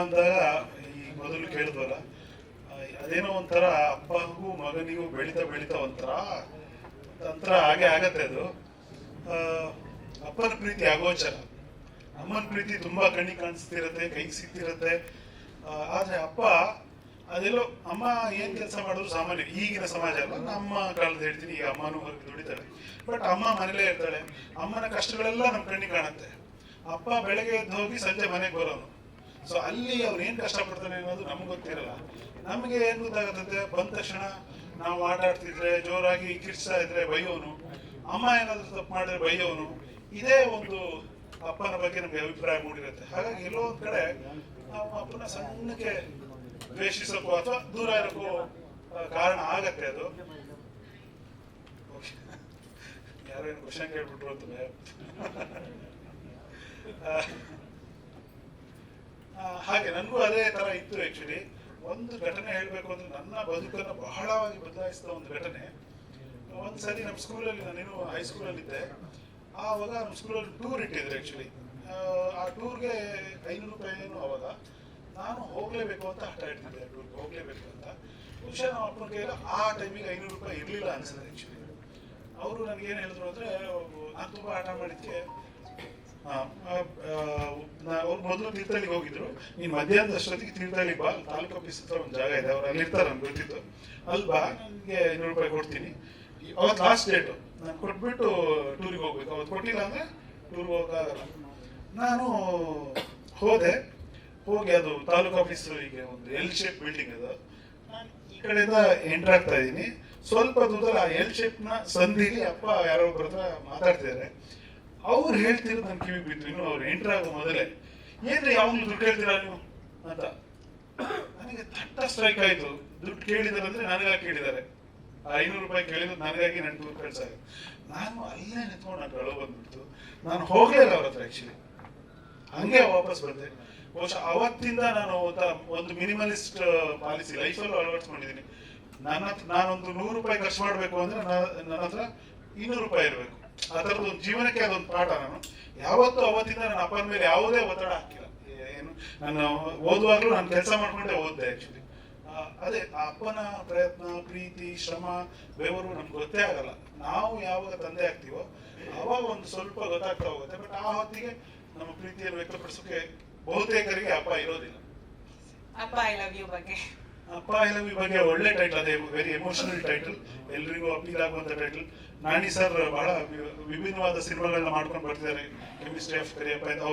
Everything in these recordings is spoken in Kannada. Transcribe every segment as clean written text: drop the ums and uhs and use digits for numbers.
ಅಂದಾಗ ಈ ಮೊದಲು ಕೇಳಿದ್ವಲ್ಲ, ಅದೇನೋ ಒಂಥರ ಅಪ್ಪಗೂ ಮಗನಿಗೂ ಬೆಳೀತಾ ಬೆಳೀತಾ ಒಂಥರ ಹಾಗೆ ಆಗತ್ತೆ ಅದು. ಅಪ್ಪನ ಪ್ರೀತಿ ಅಗೋಚರ, ಅಮ್ಮನ ಪ್ರೀತಿ ತುಂಬಾ ಕಣ್ಣಿಗೆ ಕಾಣಿಸ್ತಿರತ್ತೆ, ಕೈಗೆ ಸಿಗ್ತಿರತ್ತೆ. ಆದ್ರೆ ಅಪ್ಪ ಅದೆಲ್ಲೋ, ಅಮ್ಮ ಏನ್ ಕೆಲಸ ಮಾಡೋದು ಸಾಮಾನ್ಯ, ಈಗಿನ ಸಮಾಜ ಅಲ್ಲ, ನಮ್ಮ ಕಾಲದ ಹೇಳ್ತೀನಿ, ಈಗ ಅಮ್ಮನೂ ಹೊರಗೆ ದುಡಿತಾಳೆ, ಬಟ್ ಅಮ್ಮ ಮನೇಲೇ ಇರ್ತಾಳೆ. ಅಮ್ಮನ ಕಷ್ಟಗಳೆಲ್ಲ ನಮ್ಮ ಕಣ್ಣಿಗೆ ಕಾಣುತ್ತೆ. ಅಪ್ಪ ಬೆಳಗ್ಗೆ ಎದ್ದು ಹೋಗಿ ಸಂಜೆ ಮನೆಗೆ ಬರೋನು. ಸೊ ಅಲ್ಲಿ ಅವ್ರು ಏನ್ ಕಷ್ಟಪಡ್ತಾನೆ ಅನ್ನೋದು ನಮ್ಗೆ ಗೊತ್ತಿರಲ್ಲ. ನಮಗೆ ಏನ್ ಗೊತ್ತಾಗತ್ತೆ, ಬಂದ ತಕ್ಷಣ ನಾವು ಆಟ ಆಡ್ತಿದ್ರೆ ಜೋರಾಗಿ ಕಿರ್ಚ್ತಾ ಇದ್ರೆ ಬೈಯೋನು, ಅಮ್ಮ ಏನಾದ್ರು ತಪ್ಪು ಮಾಡಿದ್ರೆ ಬೈಯೋನು. ಇದೇ ಒಂದು ಅಪ್ಪನ ಬಗ್ಗೆ ನಮ್ಗೆ ಅಭಿಪ್ರಾಯ ಮೂಡಿರುತ್ತೆ. ಹಾಗಾಗಿ ಎಲ್ಲೋ ಒಂದ್ ಕಡೆ ನಾವು ಅಪ್ಪನ ಸಣ್ಣಕ್ಕೆ ದ್ವೇಷಿಸಕ್ಕೋ ಅಥವಾ ದೂರ ಇರೋಕ್ಕೋ ಕಾರಣ ಆಗತ್ತೆ ಅದು. ಯಾರೇನು ಕ್ವಶನ್ ಕೇಳ್ಬಿಟ್ರು ಅಂತ ಹಾಗೆ ನನಗೂ ಅದೇ ತರ ಇತ್ತು. ಆಕ್ಚುಲಿ ಒಂದು ಘಟನೆ ಹೇಳ್ಬೇಕು ಅಂದ್ರೆ ನನ್ನ ಬದುಕನ್ನು ಬಹಳವಾಗಿ ಬದಲಾಯಿಸಿದ ಒಂದು ಘಟನೆ. ಒಂದ್ಸರಿ ನಮ್ಮ ಸ್ಕೂಲಲ್ಲಿ, ನಾನೇನು ಹೈಸ್ಕೂಲಲ್ಲಿ ಇದ್ದೆ, ಆವಾಗ ನಮ್ಮ ಸ್ಕೂಲಲ್ಲಿ ಟೂರ್ ಇಟ್ಟಿದ್ರು. ಆಕ್ಚುಲಿ ಆ ಟೂರ್ಗೆ 500 ರೂಪಾಯಿ ಏನು. ಅವಾಗ ನಾನು ಹೋಗ್ಲೇಬೇಕು ಅಂತ ಹಠ ಇಡ್ತಿದ್ದೆ, ಟೂರ್ಗೆ ಹೋಗ್ಲೇಬೇಕು ಅಂತ. ಬಹುಶಃ ನಮ್ಮ ಅಪ್ಪನ ಕೈಯಲ್ಲಿ ಆ ಟೈಮಿಗೆ 500 ರೂಪಾಯಿ ಇರಲಿಲ್ಲ ಅನ್ಸುತ್ತೆ. ಆಕ್ಚುಲಿ ಅವರು ನನಗೇನು ಹೇಳಿದ್ರು ಅಂದ್ರೆ, ನಾನು ತುಂಬಾ ಹಠ ಮಾಡಿದ್ಕೆ ಅವ್ರು ಮೊದಲು ತೀರ್ಥಹಳ್ಳಿಗೆ ಹೋಗಿದ್ರು. ನೀನ್ ಮಧ್ಯಾಹ್ನದ ಅಷ್ಟೊತ್ತಿಗೆ ತೀರ್ಥಹಳ್ಳಿಗೆ ಬಾ, ತಾಲೂಕು ಆಫೀಸ್ ಹತ್ರ ಒಂದು ಜಾಗ ಇದೆ, ಅವ್ರು ಅಲ್ಲಿ ಇರ್ತಾರೆ, ನನ್ಗೆ ಗೊತ್ತಿತ್ತು. ಅಲ್ಲಿ ಬಾ, ನನಗೆ 500 ರೂಪಾಯಿ ಕೊಡ್ತೀನಿ. ಅವತ್ತು ಲಾಸ್ಟ್ ಡೇಟು, ನಾನು ಕೊಟ್ಬಿಟ್ಟು ಟೂರಿಗೆ ಹೋಗ್ಬೇಕು. ಅವತ್ತು ಕೊಟ್ಟಿಲ್ಲ ಅಂದ್ರೆ ಟೂರ್ಗೆ ಹೋಗೋಕ್ಕಾಗಲ್ಲ. ನಾನು ಹೋದೆ. ಹೋಗಿ ಅದು ತಾಲೂಕು ಆಫೀಸ್, ಈಗ ಒಂದು ಎಲ್ ಶೇಪ್ ಬಿಲ್ಡಿಂಗ್ ಅದು. ನಾನು ಈ ಕಡೆಯಿಂದ ಎಂಟರ್ ಆಗ್ತಾ ಇದ್ದೀನಿ. ಸ್ವಲ್ಪ ದೂರದಲ್ಲಿ ಆ ಎಲ್ ಶೇಪ್ ನ ಸಂಧಿಲಿ ಅಪ್ಪ ಯಾರೋ ಒಬ್ಬರ ಹತ್ರ ಮಾತಾಡ್ತಿದ್ದಾರೆ. ಅವ್ರು ಹೇಳ್ತಿರೋದು ನನ್ ಕಿವಿ ಬಿತ್ತು. ಇನ್ನು ಅವ್ರು ಎಂಟರ್ ಆಗೋ ಮೊದಲೇ, ಏನ್ರಿ ಯಾವಾಗ್ಲೂ ದುಡ್ಡು ಕೇಳ್ತೀರಾ ನೀವು ಅಂತ. ನನಗೆ ತಟ್ಟ ಸ್ಟ್ರೈಕ್ ಆಯ್ತು. ದುಡ್ಡು ಕೇಳಿದಾರೆ ಅಂದ್ರೆ ನನಗಾಗಿ ಕೇಳಿದ್ದಾರೆ. 500 ರೂಪಾಯಿ ಕೇಳಿದ್ರು ನನಗಾಗಿ ನನ್ನ ಟೂರ್ ಕಳ್ಸಾಗ. ನಾನು ಅಲ್ಲೇ ನಿಂತ್ಕೊಂಡು ನಾನು ಕಳೋ ಬಂದ್ಬಿಡ್ತು. ನಾನು ಹೋಗ್ಲಿಲ್ಲ ಅವ್ರ ಹತ್ರ. ಆಕ್ಚುಲಿ ಹಂಗೆ ವಾಪಸ್ ಬಂದೆ. ಬಹುಶಃ ಅವತ್ತಿಂದ ನಾನು ಒಂದು ಮಿನಿಮಲಿಸ್ಟ್ ಪಾಲಿಸಿ ಲೈಫಲ್ಲೂ ಅಳವಡಿಸ್ಕೊಂಡಿದ್ದೀನಿ. ನಾನೊಂದು 100 ರೂಪಾಯಿ ಖರ್ಚು ಮಾಡ್ಬೇಕು ಅಂದ್ರೆ ನನ್ನ ಹತ್ರ 200 ರೂಪಾಯಿ ಇರಬೇಕು. ಆ ಥರದ್ದು ಒಂದು ಜೀವನಕ್ಕೆ ಅದೊಂದು ಪಾಠ. ನಾನು ಯಾವತ್ತೂ ಅವತ್ತಿಂದ ನನ್ನ ಅಪ್ಪನ ಮೇಲೆ ಯಾವುದೇ ಒತ್ತಡ ಹಾಕಿಲ್ಲ. ಏನು, ನಾನು ಓದುವಾಗ್ಲೂ ನಾನು ಕೆಲಸ ಮಾಡ್ಕೊಂಡೇ ಓದ್ದೆ. ಆಕ್ಚುಲಿ ಅದೇ ಅಪ್ಪನ ಪ್ರಯತ್ನ, ಪ್ರೀತಿ, ಶ್ರಮ, ಬೆವರು ನಮ್ಗೆ ಗೊತ್ತೇ ಆಗಲ್ಲ. ನಾವು ಯಾವಾಗ ತಂದೆ ಆಗ್ತೀವೋ ಅವಾಗ ಒಂದು ಸ್ವಲ್ಪ ಗೊತ್ತಾಗ್ತಾ ಹೋಗುತ್ತೆ. ಬಟ್ ಆ ಹೊತ್ತಿಗೆ ನಮ್ಮ ಪ್ರೀತಿಯನ್ನು ವ್ಯಕ್ತಪಡಿಸೋಕೆ ಬಹುತೇಕರಿಗೆ ಅಪ್ಪ ಇರೋದಿಲ್ಲ. ಅಪ್ಪ ಐ ಲವ್ ಯು ಬಗ್ಗೆ, ಅಪ್ಪ ಐ ಲವ್ ಯು ಬಗ್ಗೆ ಒಳ್ಳೆ ಟೈಟಲ್. ಅದೇ ವೆರಿ ಎಮೋಷನಲ್ ಟೈಟಲ್, ಎಲ್ರಿಗೂ ಅಪೀಲ್ ಆಗುವಂತ ಟೈಟಲ್. ನಾನಿ ಸರ್ ಬಹಳ ವಿಭಿನ್ನವಾದ ಸಿನಿಮಾಗಳನ್ನ ಮಾಡ್ಕೊಂಡು ಬರ್ತಿದ್ದಾರೆ. ಕೆಮಿಸ್ಟ್ರಿ ಆಫ್ ಕರಿಯಪ್ಪ ಅಂತ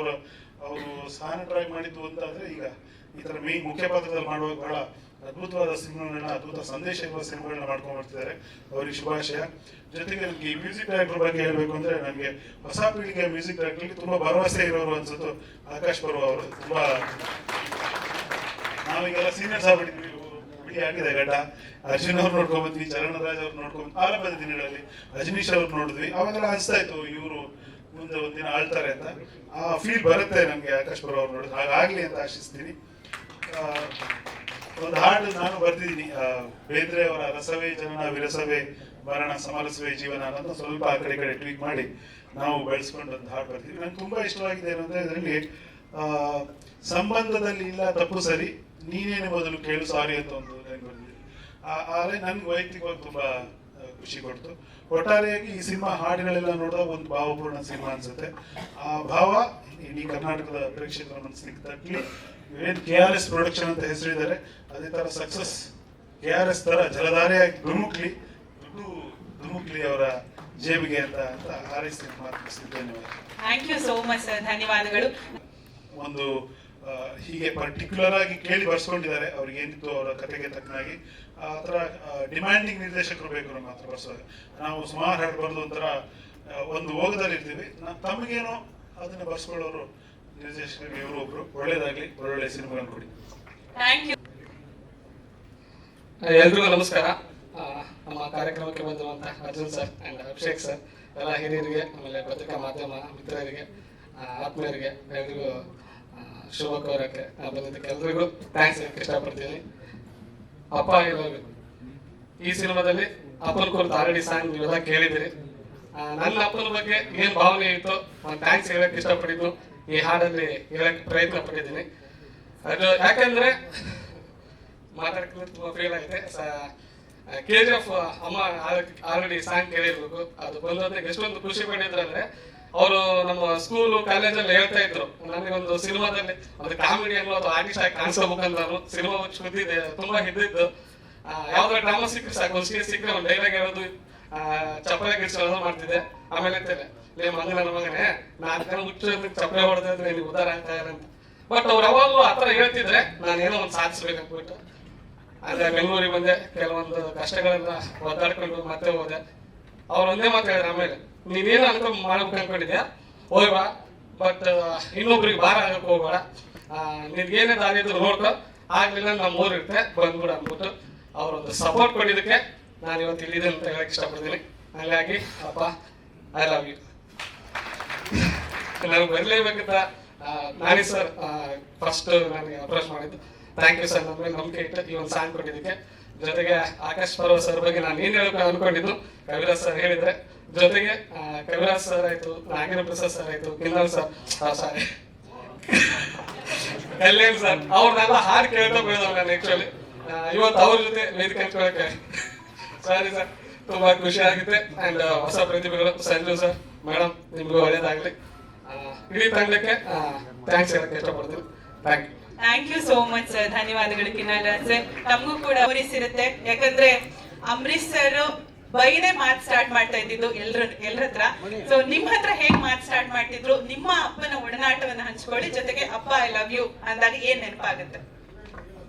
ಅವರು ಸ್ಥಾನ ಟ್ರೈ ಮಾಡಿದ್ದು ಅಂತಾದ್ರೆ, ಈಗ ಈ ತರ ಮೇನ್ ಮುಖ್ಯ ಪಾತ್ರದಲ್ಲಿ ಮಾಡುವಾಗ ಬಹಳ ಅದ್ಭುತವಾದ ಸಿನಿಮಾಗಳನ್ನ, ಅದ್ಭುತ ಸಂದೇಶ ಇರುವ ಸಿನಿಮಾಗಳನ್ನ ಮಾಡ್ಕೊಂಡು ಬರ್ತಿದ್ದಾರೆ. ಅವ್ರಿಗೆ ಶುಭಾಶಯ. ಜೊತೆಗೆ ನನಗೆ ಈ ಮ್ಯೂಸಿಕ್ ಡೈರೆಕ್ಟರ್ ಬಗ್ಗೆ ಹೇಳ್ಬೇಕು ಅಂದ್ರೆ, ನನಗೆ ಹೊಸ ಪೀಳಿಗೆಯ ಮ್ಯೂಸಿಕ್ ಡೈರೆಕ್ಟರ್ಗೆ ತುಂಬಾ ಭರವಸೆ ಇರೋರು ಅನ್ಸುತ್ತೆ ಆಕಾಶ್ ಪರ್ವ ಅವರು. ತುಂಬಾ ನಾವೀಗೆಲ್ಲ ಸೀನಿಯರ್ಸ್ ಆಗ್ಬಿಟ್ಟಿದ್ವಿ, ಬಿಡಿ ಆಗಿದೆ ಗಡ್ಡ. ಅರ್ಜುನ್ ಅವ್ರು ನೋಡ್ಕೊಂಡ್ ಬಂದ್ವಿ, ಚರಣರಾಜ್ ಅವ್ರು ನೋಡ್ಕೊಂಡ್ ಆರಂಭದ ದಿನಗಳಲ್ಲಿ ರಜನೀಶ್ ಅವ್ರು ನೋಡಿದ್ವಿ. ಅವಾಗೆಲ್ಲ ಅನಿಸ್ತಾ ಇತ್ತು ಇವರು ಮುಂದೆ ಒಂದಿನ ಆಳ್ತಾರೆ ಅಂತ. ಆ ಫೀಲ್ ಬರುತ್ತೆ ನಮ್ಗೆ ಆಕಾಶ್ ಪರ್ವ ಅವ್ರು ನೋಡಿದ್ರೆ. ಹಾಗಾಗ್ಲಿ ಅಂತ ಆಶಿಸ್ತೀನಿ. ಒಂದು ಹಾಡು ನಾನು ಬರ್ದಿದ್ದೀನಿ, ಬೇಂದ್ರೆ ಅವರ ರಸವೇ ಜನನ ವಿರಸವೇ ಮರಣ ಸಮರಸವೇ ಜೀವನ ಅನ್ನೋದು ಸ್ವಲ್ಪ ಆ ಕಡೆ ಟ್ವೀಕ್ ಮಾಡಿ ನಾವು ಬೆಳೆಸ್ಕೊಂಡು ಒಂದು ಹಾಡು ಬರ್ತೀವಿ. ನಂಗೆ ತುಂಬಾ ಇಷ್ಟವಾಗಿದೆ ಏನಂದ್ರೆ, ಇದರಲ್ಲಿ ಸಂಬಂಧದಲ್ಲಿ ಇಲ್ಲ ತಪ್ಪು ಸರಿ, ನೀನೇನೆ ಮೊದಲು ಕೇಳು ಸಾರಿ ಅಂತ ಒಂದು ಲೈನ್ ಬರ್ದಿದ್ದೀನಿ. ಆದರೆ ನನ್ಗೆ ವೈಯಕ್ತಿಕವಾಗಿ ತುಂಬಾ ಖುಷಿ ಕೊಡ್ತು. ಒಟ್ಟಾರೆಯಾಗಿ ಈ ಸಿನಿಮಾ ಹಾಡುಗಳೆಲ್ಲ ನೋಡಿದಾಗ ಒಂದು ಭಾವಪೂರ್ಣ ಸಿನಿಮಾ ಅನ್ಸುತ್ತೆ. ಆ ಭಾವ ಇಡೀ ಕರ್ನಾಟಕದ ಪ್ರೇಕ್ಷಕರ ಮನಸ್ಸಿಗೆ ತಟ್ಟಲಿ. ಏನ್ KRS ಪ್ರೊಡಕ್ಷನ್ ಅಂತ ಹೆಸರಿದ್ದಾರೆ, ಅದೇ ತರ ಸಕ್ಸಸ್ KRS ತರ ಜಲಧಾರೆಯಾಗಿ ಧುಮುಕ್ಲಿ, ದುಡ್ಡು ಧುಮುಕ್ಲಿ ಅವರ ಜೇಬಿಗೆ ಅಂತ ಹಾರೈಸಿ ಮಾತನಾಡಿಸ್ತೀನಿ. ಧನ್ಯವಾದ. Thank you so much sir, ಧನ್ಯವಾದಗಳು. ಒಂದು ಹೀಗೆ ಪರ್ಟಿಕ್ಯುಲರ್ ಆಗಿ ಕೇಳಿ ಬರ್ಸ್ಕೊಂಡಿದ್ದಾರೆ, ಅವ್ರಿಗೆ ಏನಿತ್ತು ಅವರ ಕತೆಗೆ ತಕ್ಕನಾಗಿ. ಆ ಥರ ಡಿಮ್ಯಾಂಡಿಂಗ್ ನಿರ್ದೇಶಕರು ಬೇಕು ನಮ್ಮ ಹತ್ರ ಬರ್ಸೋದು. ನಾವು ಸುಮಾರು ಹಾಡು ಬರೆದು ಒಂಥರ ಒಂದು ಹೋಗದಲ್ಲಿ ಇರ್ತೀವಿ. ತಮಗೇನೋ ಅದನ್ನ ಬರ್ಸ್ಕೊಳ್ಳೋರು ನಿರ್ದೇಶಕರಿಗೆ ಇವರು ಒಬ್ರು. ಒಳ್ಳೇದಾಗ್ಲಿ, ಒಳ್ಳೊಳ್ಳೆ ಸಿನಿಮಾಗಳನ್ನು ಕೊಡಿ. Thank you. ಎಲ್ರಿಗೂ ನಮಸ್ಕಾರ. ನಮ್ಮ ಕಾರ್ಯಕ್ರಮಕ್ಕೆ ಬಂದಿರುವಂತಹ Arjun sir and Abhishek sir, ಎಲ್ಲ ಹಿರಿಯರಿಗೆ, ಆಮೇಲೆ ಪತ್ರಿಕಾ ಮಾಧ್ಯಮ ಮಿತ್ರರಿಗೆ, ಆತ್ಮೀಯರಿಗೆ ಎಲ್ರಿಗೂ ಶುಭ ಕೋರಕ್ಕೆ ಬಂದಿದ್ದಕ್ಕೆ ಎಲ್ರಿಗೂ ಥ್ಯಾಂಕ್ಸ್ ಹೇಳಕ್ಕೆ ಇಷ್ಟಪಡ್ತೀನಿ. ಅಪ್ಪ ಐ ಲವ್ ಯು ಈ ಸಿನಿಮಾದಲ್ಲಿ ಅಪ್ಪನ ಕುರಿತು ಆಲ್ರೆಡಿ ಸಾಂಗ್ ನೀವೆಲ್ಲ ಕೇಳಿದಿರಿ. ನನ್ನ ಅಪ್ಪನ ಬಗ್ಗೆ ಏನ್ ಭಾವನೆ ಇತ್ತು, ಒಂದು ಥ್ಯಾಂಕ್ಸ್ ಹೇಳಕ್ ಇಷ್ಟಪಟ್ಟಿದ್ದು ಈ ಹಾಡಲ್ಲಿ ಹೇಳಕ್ ಪ್ರಯತ್ನ ಪಟ್ಟಿದ್ದೀನಿ. ಅದು ಯಾಕಂದ್ರೆ ಮಾತಾಡ್ಕೊಂಡು ತುಂಬ ಫೀಲ್ ಆಗಿದೆ. KGF ಅಮ್ಮ ಆಲ್ರೆಡಿ ಸಾಂಗ್ ಕೇಳಿರ್ಬೇಕು, ಅದು ಬಂದೊತ್ತಿಗೆ ಎಷ್ಟೊಂದು ಖುಷಿ ಪಟ್ಟಿದ್ರಂದ್ರೆ ಅವರು ನಮ್ಮ ಸ್ಕೂಲು ಕಾಲೇಜಲ್ಲಿ ಹೇಳ್ತಾ ಇದ್ರು, ನನಗೊಂದು ಸಿನಿಮಾದಲ್ಲಿ ಒಂದು ಕಾಮಿಡಿ ಅನ್ನೋದು ಆರ್ಟಿಸ್ಟ್ ಆಗಿ ಕಾಣಿಸ್ಕೋಬೇಕಂತ ನಾನು ಸಿನಿಮಾ ಸುದ್ದಿದೆ ತುಂಬಾ ಹಿಡಿದಿದ್ದು. ಯಾವ್ದಾರ ಡ್ರಾಮಾ ಸಿಕ್ಕರೆ ಸಾಕು, ಒಂದು ಸ್ಟೇಜ್ ಸಿಕ್ಕರೆ ಒಂದು ಡೈಲಾಗ್ ಹೇಳೋದು, ಚಪ್ಪಲೆ ಗಿಡ್ಸೋದು ಮಾಡ್ತಿದ್ದೆ. ಆಮೇಲೆ ಅಂತೇಳಿ ಮಗ ನನ್ನ ಮಗನೇ 4 ಜನ ಹುಚ್ಚು ಚಪ್ಪಲೆ ಹೊಡೆದ್ರೆ ನೀವು ಉದ್ದಾರ ಆಗ್ತಾ ಅಂತ. ಬಟ್ ಅವ್ರು ಯಾವಾಗಲೂ ಆ ಥರ ಹೇಳ್ತಿದ್ರೆ ನಾನೇನೋ ಒಂದು ಸಾಧಿಸ್ಬೇಕಂದ್ಬಿಟ್ಟು ಅಲ್ಲೇ ಬೆಂಗಳೂರಿಗೆ ಬಂದೆ. ಕೆಲವೊಂದು ಕಷ್ಟಗಳೆಲ್ಲ ಒದ್ದಾಡ್ಕೊಂಡು ಮತ್ತೆ ಹೋದೆ. ಅವ್ರು ಒಂದೇ ಮಾತು ಹೇಳಿದ್ರೆ, ಆಮೇಲೆ ನೀನೇನು ಅನ್ಕೊಂಡು ಮಾಡ್ಬೇಕು ಅನ್ಕೊಂಡಿದ್ಯಾ ಹೋಗ್ಬಾ, ಬಟ್ ಇನ್ನೊಬ್ರಿಗೆ ಭಾರ ಆಗಕ್ಕೆ ಹೋಗ್ಬೇಡ, ನಿನ್ಗೇನೇ ದಾರಿ ಇದ್ರು ನೋಡ್ಕೊ, ಆಗ್ಲಿಲ್ಲ ನಮ್ಮ ಊರು ಇರುತ್ತೆ ಬಂದ್ಬಿಡು ಅಂದ್ಬಿಟ್ಟು ಅವರೊಂದು ಸಪೋರ್ಟ್ ಕೊಟ್ಟಿದ್ದಕ್ಕೆ ನಾನು ಇವತ್ತು ಇಲ್ಲಿದೆ ಅಂತ ಹೇಳಕ್ ಇಷ್ಟಪಡ್ತೀನಿ. ಹಾಗಾಗಿ ಅಪ್ಪ ಐ ಲವ್ ಯು. ನನಗೆ ಬರಲೇಬೇಕಂತ ನಾನಿ ಸರ್ ಫಸ್ಟ್ ನನಗೆ ಅಪ್ರೋಚ್ ಮಾಡಿದ್ದು. ಥ್ಯಾಂಕ್ ಯು ಸರ್, ನಮ್ಮ ಮೇಲೆ ನಂಬಿಕೆ ಇಟ್ಟು ಈ ಒಂದು ಸಾಂಗ್ ಕೊಟ್ಟಿದ್ದಕ್ಕೆ. ಜೊತೆಗೆ ಆಕಾಶ್ ಪರ್ವ ಸರ್ ಬಗ್ಗೆ ನಾನು ಏನು ಹೇಳಬೇಕು ಅನ್ಕೊಂಡಿದ್ದು ಕವಿರಾಜ್ ಸರ್ ಹೇಳಿದ್ರೆ, ಜೊತೆಗೆ ಕವಿರಾಜ್ ಸರ್ ಆಯ್ತು, ನಾಗೇಂದ್ರ ಪ್ರಸಾದ್ ಸರ್ ಆಯ್ತು, ಕಿನ್ನಲ್ ಸರ್ ಸಾರಿ ಕಲ್ಯಾಣ್ ಸರ್, ಅವ್ರನ್ನೆಲ್ಲ ಹಾಡು ಕೇಳ್ತಾ ಬೆಳೆದವ್ ನಾನು ಆಕ್ಚುಲಿ. ಇವತ್ತು ಅವ್ರ ಜೊತೆ ವೇದಿಕೆ ಹಂಚ್ಕೊಳಕ್ಕೆ ಸಾರಿ ಸರ್, ತುಂಬಾ ಖುಷಿ ಆಗುತ್ತೆ. ಅಂಡ್ ಹೊಸ ಪ್ರತಿಭೆಗಳು ಸಂಜು ಸರ್, ಮೇಡಮ್ ನಿಮ್ಗೂ ಒಳ್ಳೇದಾಗ್ಲಿ. ಇಡೀ ತಂಡಕ್ಕೆ ಥ್ಯಾಂಕ್ಸ್ ಹೇಳಕ್ಕೆ ಇಷ್ಟಪಡ್ತೀನಿ. Thank you so much sir, ಧನ್ಯವಾದಗಳು ಕಿನ್ನಲ್ ಸರ್. ನಮಗೂ ಕೂಡ ಇರುತ್ತೆ, ಯಾಕಂದ್ರೆ ಅಂಬರೀಶ್ ಸರ್ ಬೈನೇ ಮಾತು ಸ್ಟಾರ್ಟ್ ಮಾಡ್ತಾ ಇದ್ದಿದ್ದು ಎಲ್ಲರ ಹತ್ರ. ಸೊ ನಿಮ್ ಹತ್ರ ಹೇಗ್ ಮಾತು ಸ್ಟಾರ್ಟ್ ಮಾಡ್ತಿದ್ರು, ನಿಮ್ಮ ಅಪ್ಪನ ಒಡನಾಟವನ್ನ ಹಂಚ್ಕೊಳ್ಳಿ. ಜೊತೆಗೆ ಅಪ್ಪ ಐ ಲವ್ ಯು ಅಂದಾಗ ಏನ್ ನೆನಪಾಗುತ್ತೆ?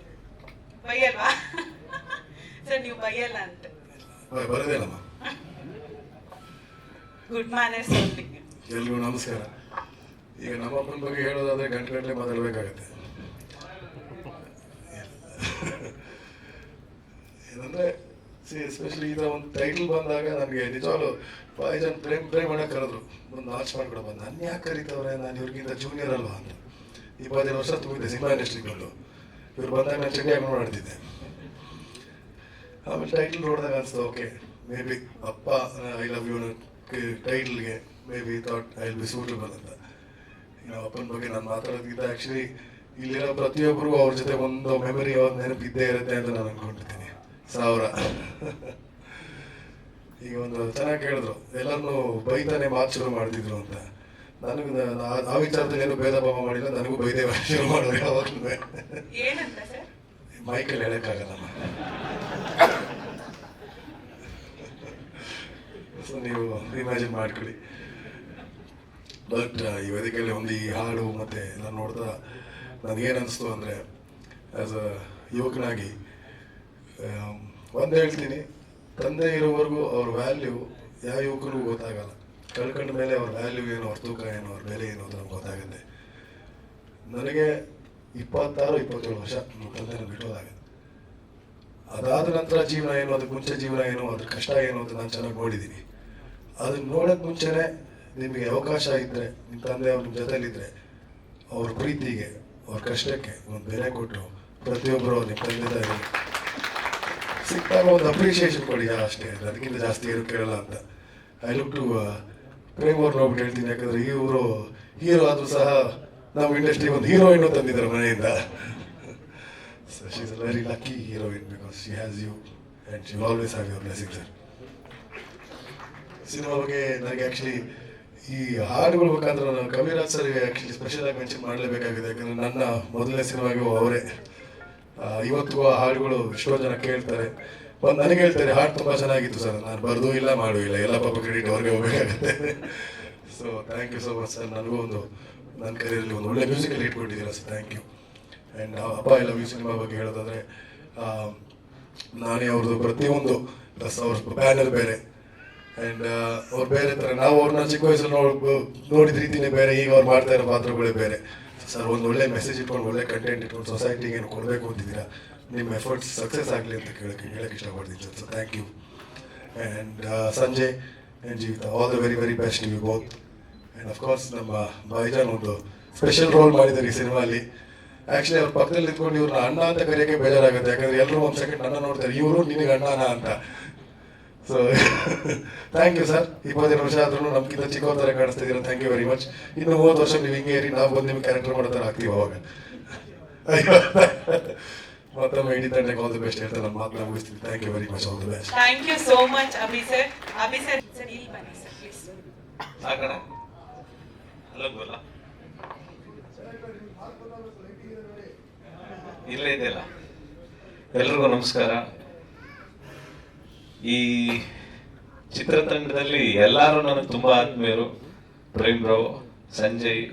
ಬೈಯಲ್ವಾ ಸರ್? ನೀವು ಬೈಯಲ್ಲ ಅಂತ. Good manners. ಎಲ್ರಿಗೂ ನಮಸ್ಕಾರ. ಈಗ ನಮ್ಮ ಅಪ್ಪನ ಬಗ್ಗೆ ಹೇಳೋದಾದ್ರೆ ಗಂಟೆ ಮಾತಾಡಬೇಕಾಗತ್ತೆ. ಏನಂದ್ರೆ ಎಸ್ಪೆಷಲಿ ಈ ಥರ ಒಂದು ಟೈಟಲ್ ಬಂದಾಗ ನನಗೆ ನಿಜವಾಗ್ಲು ಭಾಳ ಜನ ಪ್ರೇಮ್ ಮಾಡಕ್ಕೆ ಕರೆದ್ರು, ಒಂದು ಲಾಂಚ್ ಮಾಡ್ಕೊಡ ಬಂದು. ನನ್ನ ಯಾಕೆ ಕರೀತವ್ರೆ, ನಾನು ಇವ್ರಿಗಿಂತ ಜೂನಿಯರ್ ಅಲ್ವಾ ಅಂತ. 20 ವರ್ಷ ತುಂಬಿದ್ದೆ ಸಿನಿಮಾ ಇಂಡಸ್ಟ್ರಿಗೆ ಬಂದು. ಇವ್ರು ಬಂದಾಗ ನಾನು ಚಂಡಿ ಹಾಕೊಂಡು ಮಾಡ್ತಿದ್ದೆ. ಆಮೇಲೆ ಟೈಟಲ್ ನೋಡಿದಾಗ ಅನಿಸ್ತು, okay maybe Appa I love you ಟೈಟಲ್ಗೆ maybe thought I will be suitable ಅಂತ. ನಾವು ಅಪ್ಪನ ಬಗ್ಗೆ ನಾನು ಮಾತಾಡೋದ್ಕಿಂತ ಆ್ಯಕ್ಚುಲಿ ಇಲ್ಲಿರೋ ಪ್ರತಿಯೊಬ್ಬರಿಗೂ ಅವ್ರ ಜೊತೆ ಒಂದು ಮೆಮೊರಿ ಯಾವ್ದು ನೆನಪಿದ್ದೇ ಇರುತ್ತೆ ಅಂತ ನಾನು ಅನ್ಕೊಂಡಿರ್ತೀನಿ. 1000 ಈಗ ಒಂದು ಚೆನ್ನಾಗಿ ಕೇಳಿದ್ರು, ಎಲ್ಲರನ್ನೂ ಬೈತಾನೆ ಮಾತು ಶುರು ಮಾಡ್ತಿದ್ರು ಅಂತ. ನನಗೂ ಆ ವಿಚಾರದಲ್ಲಿ ಏನು ಭೇದ ಭಾವ ಮಾಡಿಲ್ಲ, ನನಗೂ ಬೈದೇ ಶುರು ಮಾಡೋರು ಯಾವಾಗಲೂ. ಮೈಕಲ್ಲಿ ಹೇಳಕ್ಕಾಗಲ್ಲ. ಸೊ ನೀವು ಇಮ್ಯಾಜಿನ್ ಮಾಡ್ಕೊಳ್ಳಿ. ಬಟ್ ಈ ವೇದಿಕೆಯಲ್ಲಿ ಒಂದು ಈ ಹಾಡು ಮತ್ತೆ ಎಲ್ಲ ನೋಡ್ತಾ ನನಗೇನು ಅನಿಸ್ತು ಅಂದರೆ, ಆ್ಯಸ್ ಅ ಯುವಕನಾಗಿ ಒಂದು ಹೇಳ್ತೀನಿ, ತಂದೆ ಇರೋವರೆಗೂ ಅವ್ರ ವ್ಯಾಲ್ಯೂ ಯಾವ ಯುವಕರಿಗೂ ಗೊತ್ತಾಗಲ್ಲ. ಕಳ್ಕೊಂಡ ಮೇಲೆ ಅವ್ರ ವ್ಯಾಲ್ಯೂ ಏನು, ಅವ್ರ ತೂಕ ಏನು, ಅವ್ರ ಬೆಲೆ ಏನು ಅಂತ ನಮ್ಗೆ ಗೊತ್ತಾಗುತ್ತೆ. ನನಗೆ 26-27 ವರ್ಷ ನಮ್ಮ ತಂದೆನ ಬಿಟ್ಟೋದಾಗ, ಅದಾದ ನಂತರ ಜೀವನ ಏನು, ಅದಕ್ಕೆ ಮುಂಚೆ ಜೀವನ ಏನು, ಅದ್ರ ಕಷ್ಟ ಏನು ಅಂತ ನಾನು ಚೆನ್ನಾಗಿ ನೋಡಿದ್ದೀನಿ. ಅದನ್ನ ನೋಡೋಕ್ಕೆ ಮುಂಚೆನೇ ನಿಮಗೆ ಅವಕಾಶ ಇದ್ದರೆ, ನಿಮ್ಮ ತಂದೆ ಅವ್ರ ನಿಮ್ಮ ಜೊತೆಲಿದ್ದರೆ, ಅವ್ರ ಪ್ರೀತಿಗೆ ಅವ್ರ ಕಷ್ಟಕ್ಕೆ ಒಂದು ಬೆಲೆ ಕೊಟ್ಟು ಪ್ರತಿಯೊಬ್ಬರು ನಿಮ್ಮ ತಂದೆ ತಾಯಿ ಸಿಕ್ಕಾಗ ಒಂದು ಅಪ್ರಿಷಿಯೇಷನ್ ಕೊಡಿ ಅಷ್ಟೇ, ಅದಕ್ಕಿಂತ ಜಾಸ್ತಿ ಏನು ಕೇಳಲ್ಲ ಅಂತ. ಐ ಲುಕ್ ಟು ಪ್ರೇಮ್ ಅವ್ರು ನೋಡ್ಬಿಟ್ಟು ಹೇಳ್ತೀನಿ, ಯಾಕಂದರೆ ಇವರು ಹೀರೋ ಆದರೂ ಸಹ ನಮ್ಮ ಇಂಡಸ್ಟ್ರಿಗೆ ಒಂದು ಹೀರೋಯಿನ್ ತಂದಿದ್ದಾರೆ ಮನೆಯಿಂದ. So she is a very lucky heroine because she has you and she always have your blessing sir. Cinema ಬಗ್ಗೆ ನನಗೆ ಆ್ಯಕ್ಚುಲಿ ಈ ಹಾಡುಗಳು ಮುಖಾಂತರ ನಾನು ಕವಿರಾಜ್ ಸರ್ಗೆ ಆ್ಯಕ್ಚುಲಿ ಸ್ಪೆಷಲ್ ಆಗಿ ಮೆನ್ಷನ್ ಮಾಡಲೇಬೇಕಾಗಿದೆ. ಯಾಕಂದರೆ ನನ್ನ ಮೊದಲನೇ ಸಿನಿಮಾಗೂ ಅವರೇ. ಇವತ್ತಿಗೂ ಆ ಹಾಡುಗಳು ಎಷ್ಟೋ ಜನ ಕೇಳ್ತಾರೆ, ಬಂದು ನನಗೆ ಹೇಳ್ತಾರೆ ಹಾಡು ತುಂಬ ಚೆನ್ನಾಗಿತ್ತು ಸರ್. ನಾನು ಬರೆದು ಇಲ್ಲ ಮಾಡೂ ಇಲ್ಲ, ಎಲ್ಲ ಪಾಪ ಕ್ರೆಡಿಟ್ ಅವ್ರಿಗೆ ಹೋಗಬೇಕಾಗತ್ತೆ. So thank you so much sir. ನನಗೂ ಒಂದು ನನ್ನ ಕರಿಯರಲ್ಲಿ ಒಂದು ಒಳ್ಳೆ ಮ್ಯೂಸಿಕಲ್ಲಿ ಇಟ್ಕೊಟ್ಟಿದ್ದೀರಾ sir, thank you. And Appa I love you cinema ಬಗ್ಗೆ ಹೇಳೋದಾದರೆ, ನಾನೇ ಅವ್ರದ್ದು ಪ್ರತಿಯೊಂದು ಪ್ಲಸ್ ಅವ್ರ ಬ್ಯಾನರ್ ಬೇರೆ ಆ್ಯಂಡ್ ಅವ್ರು ಬೇರೆ ಥರ. ನಾವು ಅವ್ರನ್ನ ಚಿಕ್ಕ ವಯಸ್ಸಲ್ಲಿ ನೋಡಿದ ರೀತಿಯೇ ಬೇರೆ, ಈಗ ಅವ್ರು ಮಾಡ್ತಾ ಇರೋ ಪಾತ್ರಗಳೇ ಬೇರೆ. ಸರ್ ಒಂದು ಒಳ್ಳೆ ಮೆಸೇಜ್ ಇಟ್ಕೊಂಡು, ಒಳ್ಳೆ ಕಂಟೆಂಟ್ ಇಟ್ಕೊಂಡು ಸೊಸೈಟಿಗೆ ಏನು ಕೊಡಬೇಕು ಅಂತಿದ್ದೀರಾ, ನಿಮ್ಮ ಎಫರ್ಟ್ಸ್ ಸಕ್ಸಸ್ ಆಗಲಿ ಅಂತ ಹೇಳಕ್ಕೆ ಇಷ್ಟಪಡ್ತೀನಿ sir. So thank you. And Sanjay and Jeevitha, all the very very best you both. And of course ನಮ್ಮ ಭಾಯಿಜಾನ್ ಒಂದು ಸ್ಪೆಷಲ್ ರೋಲ್ ಮಾಡಿದ್ದಾರೆ ಈ ಸಿನಿಮಾಲಿ. ಆ್ಯಕ್ಚುಲಿ ಅವ್ರ ಪಕ್ಕದಲ್ಲಿ ನಿಂತ್ಕೊಂಡು ಇವ್ರನ್ನ ಅಣ್ಣ ಅಂತ ಕರೆಯೋಕ್ಕೆ ಬೇಜಾರಾಗುತ್ತೆ, ಯಾಕಂದರೆ ಎಲ್ಲರೂ ಒಂದು ಸೆಕೆಂಡ್ ಅಣ್ಣ ನೋಡ್ತಾರೆ, ಇವರು ನಿನಗೆ ಅಣ್ಣನ ಅಂತ. So thank you sir. 22 ವರ್ಷ ಆದ್ರೂ ನಮ್ಗಿಂತ ಚಿಕ್ಕವ್ರ ಥರ ಕಾಣಿಸ್ತಿದ್ದೀರಾ, ಥ್ಯಾಂಕ್ ಯು ವೆರಿ ಮಚ್. ಇನ್ನು 30 ವರ್ಷ ನೀವು ಹಿಂಗೆ ಇರಿ, ನಾವು ಬಂದು ನಿಮ್ಗೆ ಕ್ಯಾರೆಕ್ಟರ್ ಮಾಡೋ ಥರ ಆಗ್ತೀವಿ ಅವಾಗ. ಮತ್ತೊಮ್ಮೆ ಇಡೀ ತಂಡಕ್ಕೆ ಆಲ್ ದಿ ಬೆಸ್ಟ್ ಹೇಳ್ತಾ ನಾನು ಮಾತನ್ನ ಮುಗಿಸ್ತೀನಿ. Thank you very much, all the best. Thank you so much Abhi sir. Abhi sir sir ಇಲ್ಲಿ ಬನ್ನಿ ಸರ್ ಪ್ಲೀಸ್. ಸಾಕಣ ಅಲ್ಲ ಗೋಲ ಇಲ್ಲೇ ಇದೆಯಲ್ಲ. ಎಲ್ರಿಗೂ ನಮಸ್ಕಾರ. ಈ ಚಿತ್ರತಂಡದಲ್ಲಿ ಎಲ್ಲರೂ ನನಗೆ ತುಂಬಾ ಆತ್ಮೀಯರು. ಪ್ರೇಮ್ ರಾವ್, ಸಂಜಯ್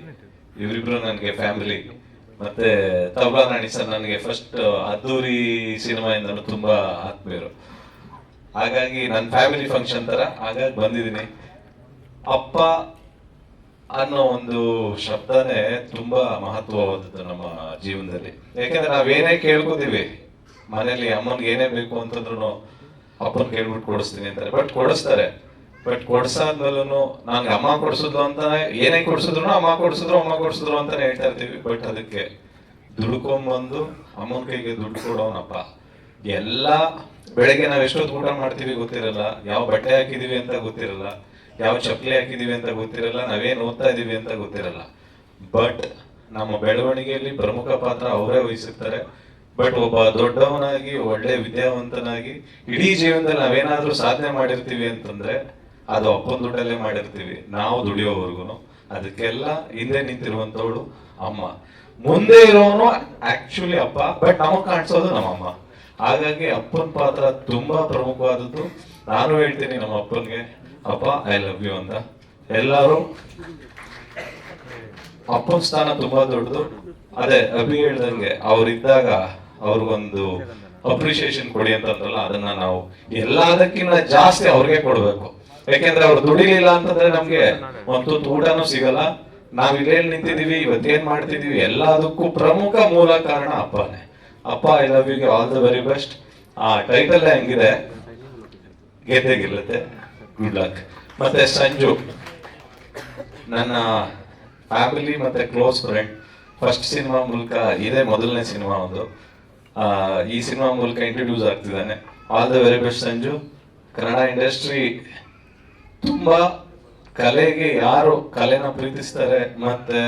ಇವರಿಬ್ರು ನನಗೆ ಫ್ಯಾಮಿಲಿ. ಮತ್ತೆ ತಬಲಾ ನಾಣಿ ಸರ್ ನನಗೆ ಫಸ್ಟ್ ಅದ್ದೂರಿ ಸಿನಿಮಾಯಿಂದನೂ ತುಂಬಾ ಆತ್ಮೀಯರು. ಹಾಗಾಗಿ ನನ್ನ ಫ್ಯಾಮಿಲಿ ಫಂಕ್ಷನ್ ತರ ಹಾಗಾಗಿ ಬಂದಿದ್ದೀನಿ. ಅಪ್ಪ ಅನ್ನೋ ಒಂದು ಶಬ್ದನೇ ತುಂಬಾ ಮಹತ್ವವಾದದ್ದು ನಮ್ಮ ಜೀವನದಲ್ಲಿ. ಯಾಕಂದ್ರೆ ನಾವೇನೇ ಕೇಳ್ಕೋತೀವಿ ಮನೇಲಿ, ಅಮ್ಮನ್ಗೆ ಏನೇ ಬೇಕು ಅಂತಂದ್ರು ಅಪ್ಪನ್ ಕೇಳ್ಬಿಟ್ಟು ಕೊಡಿಸ್ತೀನಿ ಅಂತಾರೆ. ಬಟ್ ಕೊಡಿಸ್ತಾರೆ. ಬಟ್ ಕೊಡ್ಸಾದ್ಮೇಲೂ ನನ್ಗೆ ಅಮ್ಮ ಕೊಡ್ಸಿದ್ಲು ಅಂತಾನೆ, ಏನೇ ಕೊಡ್ಸಿದ್ರು ಅಮ್ಮ ಕೊಡ್ಸಿದ್ರು ಅಂತಾನೆ ಹೇಳ್ತಾ ಇರ್ತೀವಿ. ಬಟ್ ಅದಕ್ಕೆ ದುಡ್ಕೊಂಬಂದು ಅಮ್ಮನ ಕೈಗೆ ದುಡ್ಡು ಕೊಡೋನಪ್ಪ. ಎಲ್ಲ ಬೆಳಗ್ಗೆ ನಾವ್ ಎಷ್ಟೊತ್ತು ಊಟ ಮಾಡ್ತೀವಿ ಗೊತ್ತಿರಲ್ಲ, ಯಾವ ಬಟ್ಟೆ ಹಾಕಿದೀವಿ ಅಂತ ಗೊತ್ತಿರಲ್ಲ, ಯಾವ ಚಪ್ಪಲಿ ಹಾಕಿದೀವಿ ಅಂತ ಗೊತ್ತಿರಲ್ಲ, ನಾವೇನ್ ಓದ್ತಾ ಇದೀವಿ ಅಂತ ಗೊತ್ತಿರಲ್ಲ. ಬಟ್ ನಮ್ಮ ಬೆಳವಣಿಗೆಯಲ್ಲಿ ಪ್ರಮುಖ ಪಾತ್ರ ಅವರೇ ವಹಿಸಿರ್ತಾರೆ. ಬಟ್ ಒಬ್ಬ ದೊಡ್ಡವನಾಗಿ, ಒಳ್ಳೆ ವಿದ್ಯಾವಂತನಾಗಿ ಇಡೀ ಜೀವನದಲ್ಲಿ ನಾವೇನಾದ್ರೂ ಸಾಧನೆ ಮಾಡಿರ್ತೀವಿ ಅಂತಂದ್ರೆ ಅದು ಅಪ್ಪನ ದುಡ್ಡಲ್ಲೇ ಮಾಡಿರ್ತೀವಿ, ನಾವು ದುಡಿಯೋವರೆಗೂ. ಅದಕ್ಕೆಲ್ಲ ಹಿಂದೆ ನಿಂತಿರುವಂತವಳು ಅಮ್ಮ. ಮುಂದೆ ಇರೋನು ಆಕ್ಚುಲಿ ಅಪ್ಪ, ಬಟ್ ನಮಗ್ ಕಾಣಿಸೋದು ನಮ್ಮಮ್ಮ. ಹಾಗಾಗಿ ಅಪ್ಪನ ಪಾತ್ರ ತುಂಬಾ ಪ್ರಮುಖವಾದದ್ದು. ನಾನು ಹೇಳ್ತೀನಿ ನಮ್ಮ ಅಪ್ಪನ್ಗೆ, ಅಪ್ಪ ಐ ಲವ್ ಯು ಅಂತ. ಎಲ್ಲರೂ ಅಪ್ಪನ ಸ್ಥಾನ ತುಂಬಾ ದೊಡ್ಡದು. ಅದೇ ಅಭಿ ಹೇಳ್ದಂಗೆ ಅವ್ರಿದ್ದಾಗ ಅವ್ರಿಗೊಂದು ಅಪ್ರಿಶಿಯೇಷನ್ ಕೊಡಿ ಅಂತಂದ್ರಲ್ಲ, ಅದನ್ನ ನಾವು ಎಲ್ಲದಕ್ಕಿಂತ ಜಾಸ್ತಿ ಅವ್ರಿಗೆ ಕೊಡ್ಬೇಕು. ಯಾಕೆಂದ್ರೆ ಅವ್ರು ದುಡಿಲಿಲ್ಲ ಅಂತಂದ್ರೆ ನಮ್ಗೆ ಒಂದು ಊಟನೂ ಸಿಗಲ್ಲ. ನಾವ್ ಇಲ್ಲೇ ನಿಂತಿದೀವಿ, ಇವತ್ತೇನ್ ಮಾಡ್ತಿದೀವಿ, ಎಲ್ಲದಕ್ಕೂ ಪ್ರಮುಖ ಮೂಲ ಕಾರಣ ಅಪ್ಪನೇ. ಅಪ್ಪ ಐ ಲವ್ ಯುಗೆ ಆಲ್ ದ ವೆರಿ ಬೆಸ್ಟ್. ಆ ಟೈಟಲ್ ಹೆಂಗಿದೆ, ಗೆದ್ದೆ ಗೆಲ್ಲುತ್ತೆ, ಗುಡ್ ಲಕ್. ಮತ್ತೆ ಸಂಜು ನನ್ನ ಫ್ಯಾಮಿಲಿ ಮತ್ತೆ ಕ್ಲೋಸ್ ಫ್ರೆಂಡ್. ಫಸ್ಟ್ ಸಿನಿಮಾ ಮೂಲಕ, ಇದೇ ಮೊದಲನೇ ಸಿನಿಮಾ ಒಂದು, ಈ ಸಿನಿಮಾ ಮೂಲಕ ಇಂಟ್ರೊಡ್ಯೂಸ್ ಆಗ್ತಿದ್ದಾನೆ. All the very best Sanju. Kannada industry ತುಂಬಾ ಕಲೆಗೆ, ಯಾರು ಕಲೆನ ಪ್ರೀತಿಸ್ತಾರೆ ಮತ್ತೆ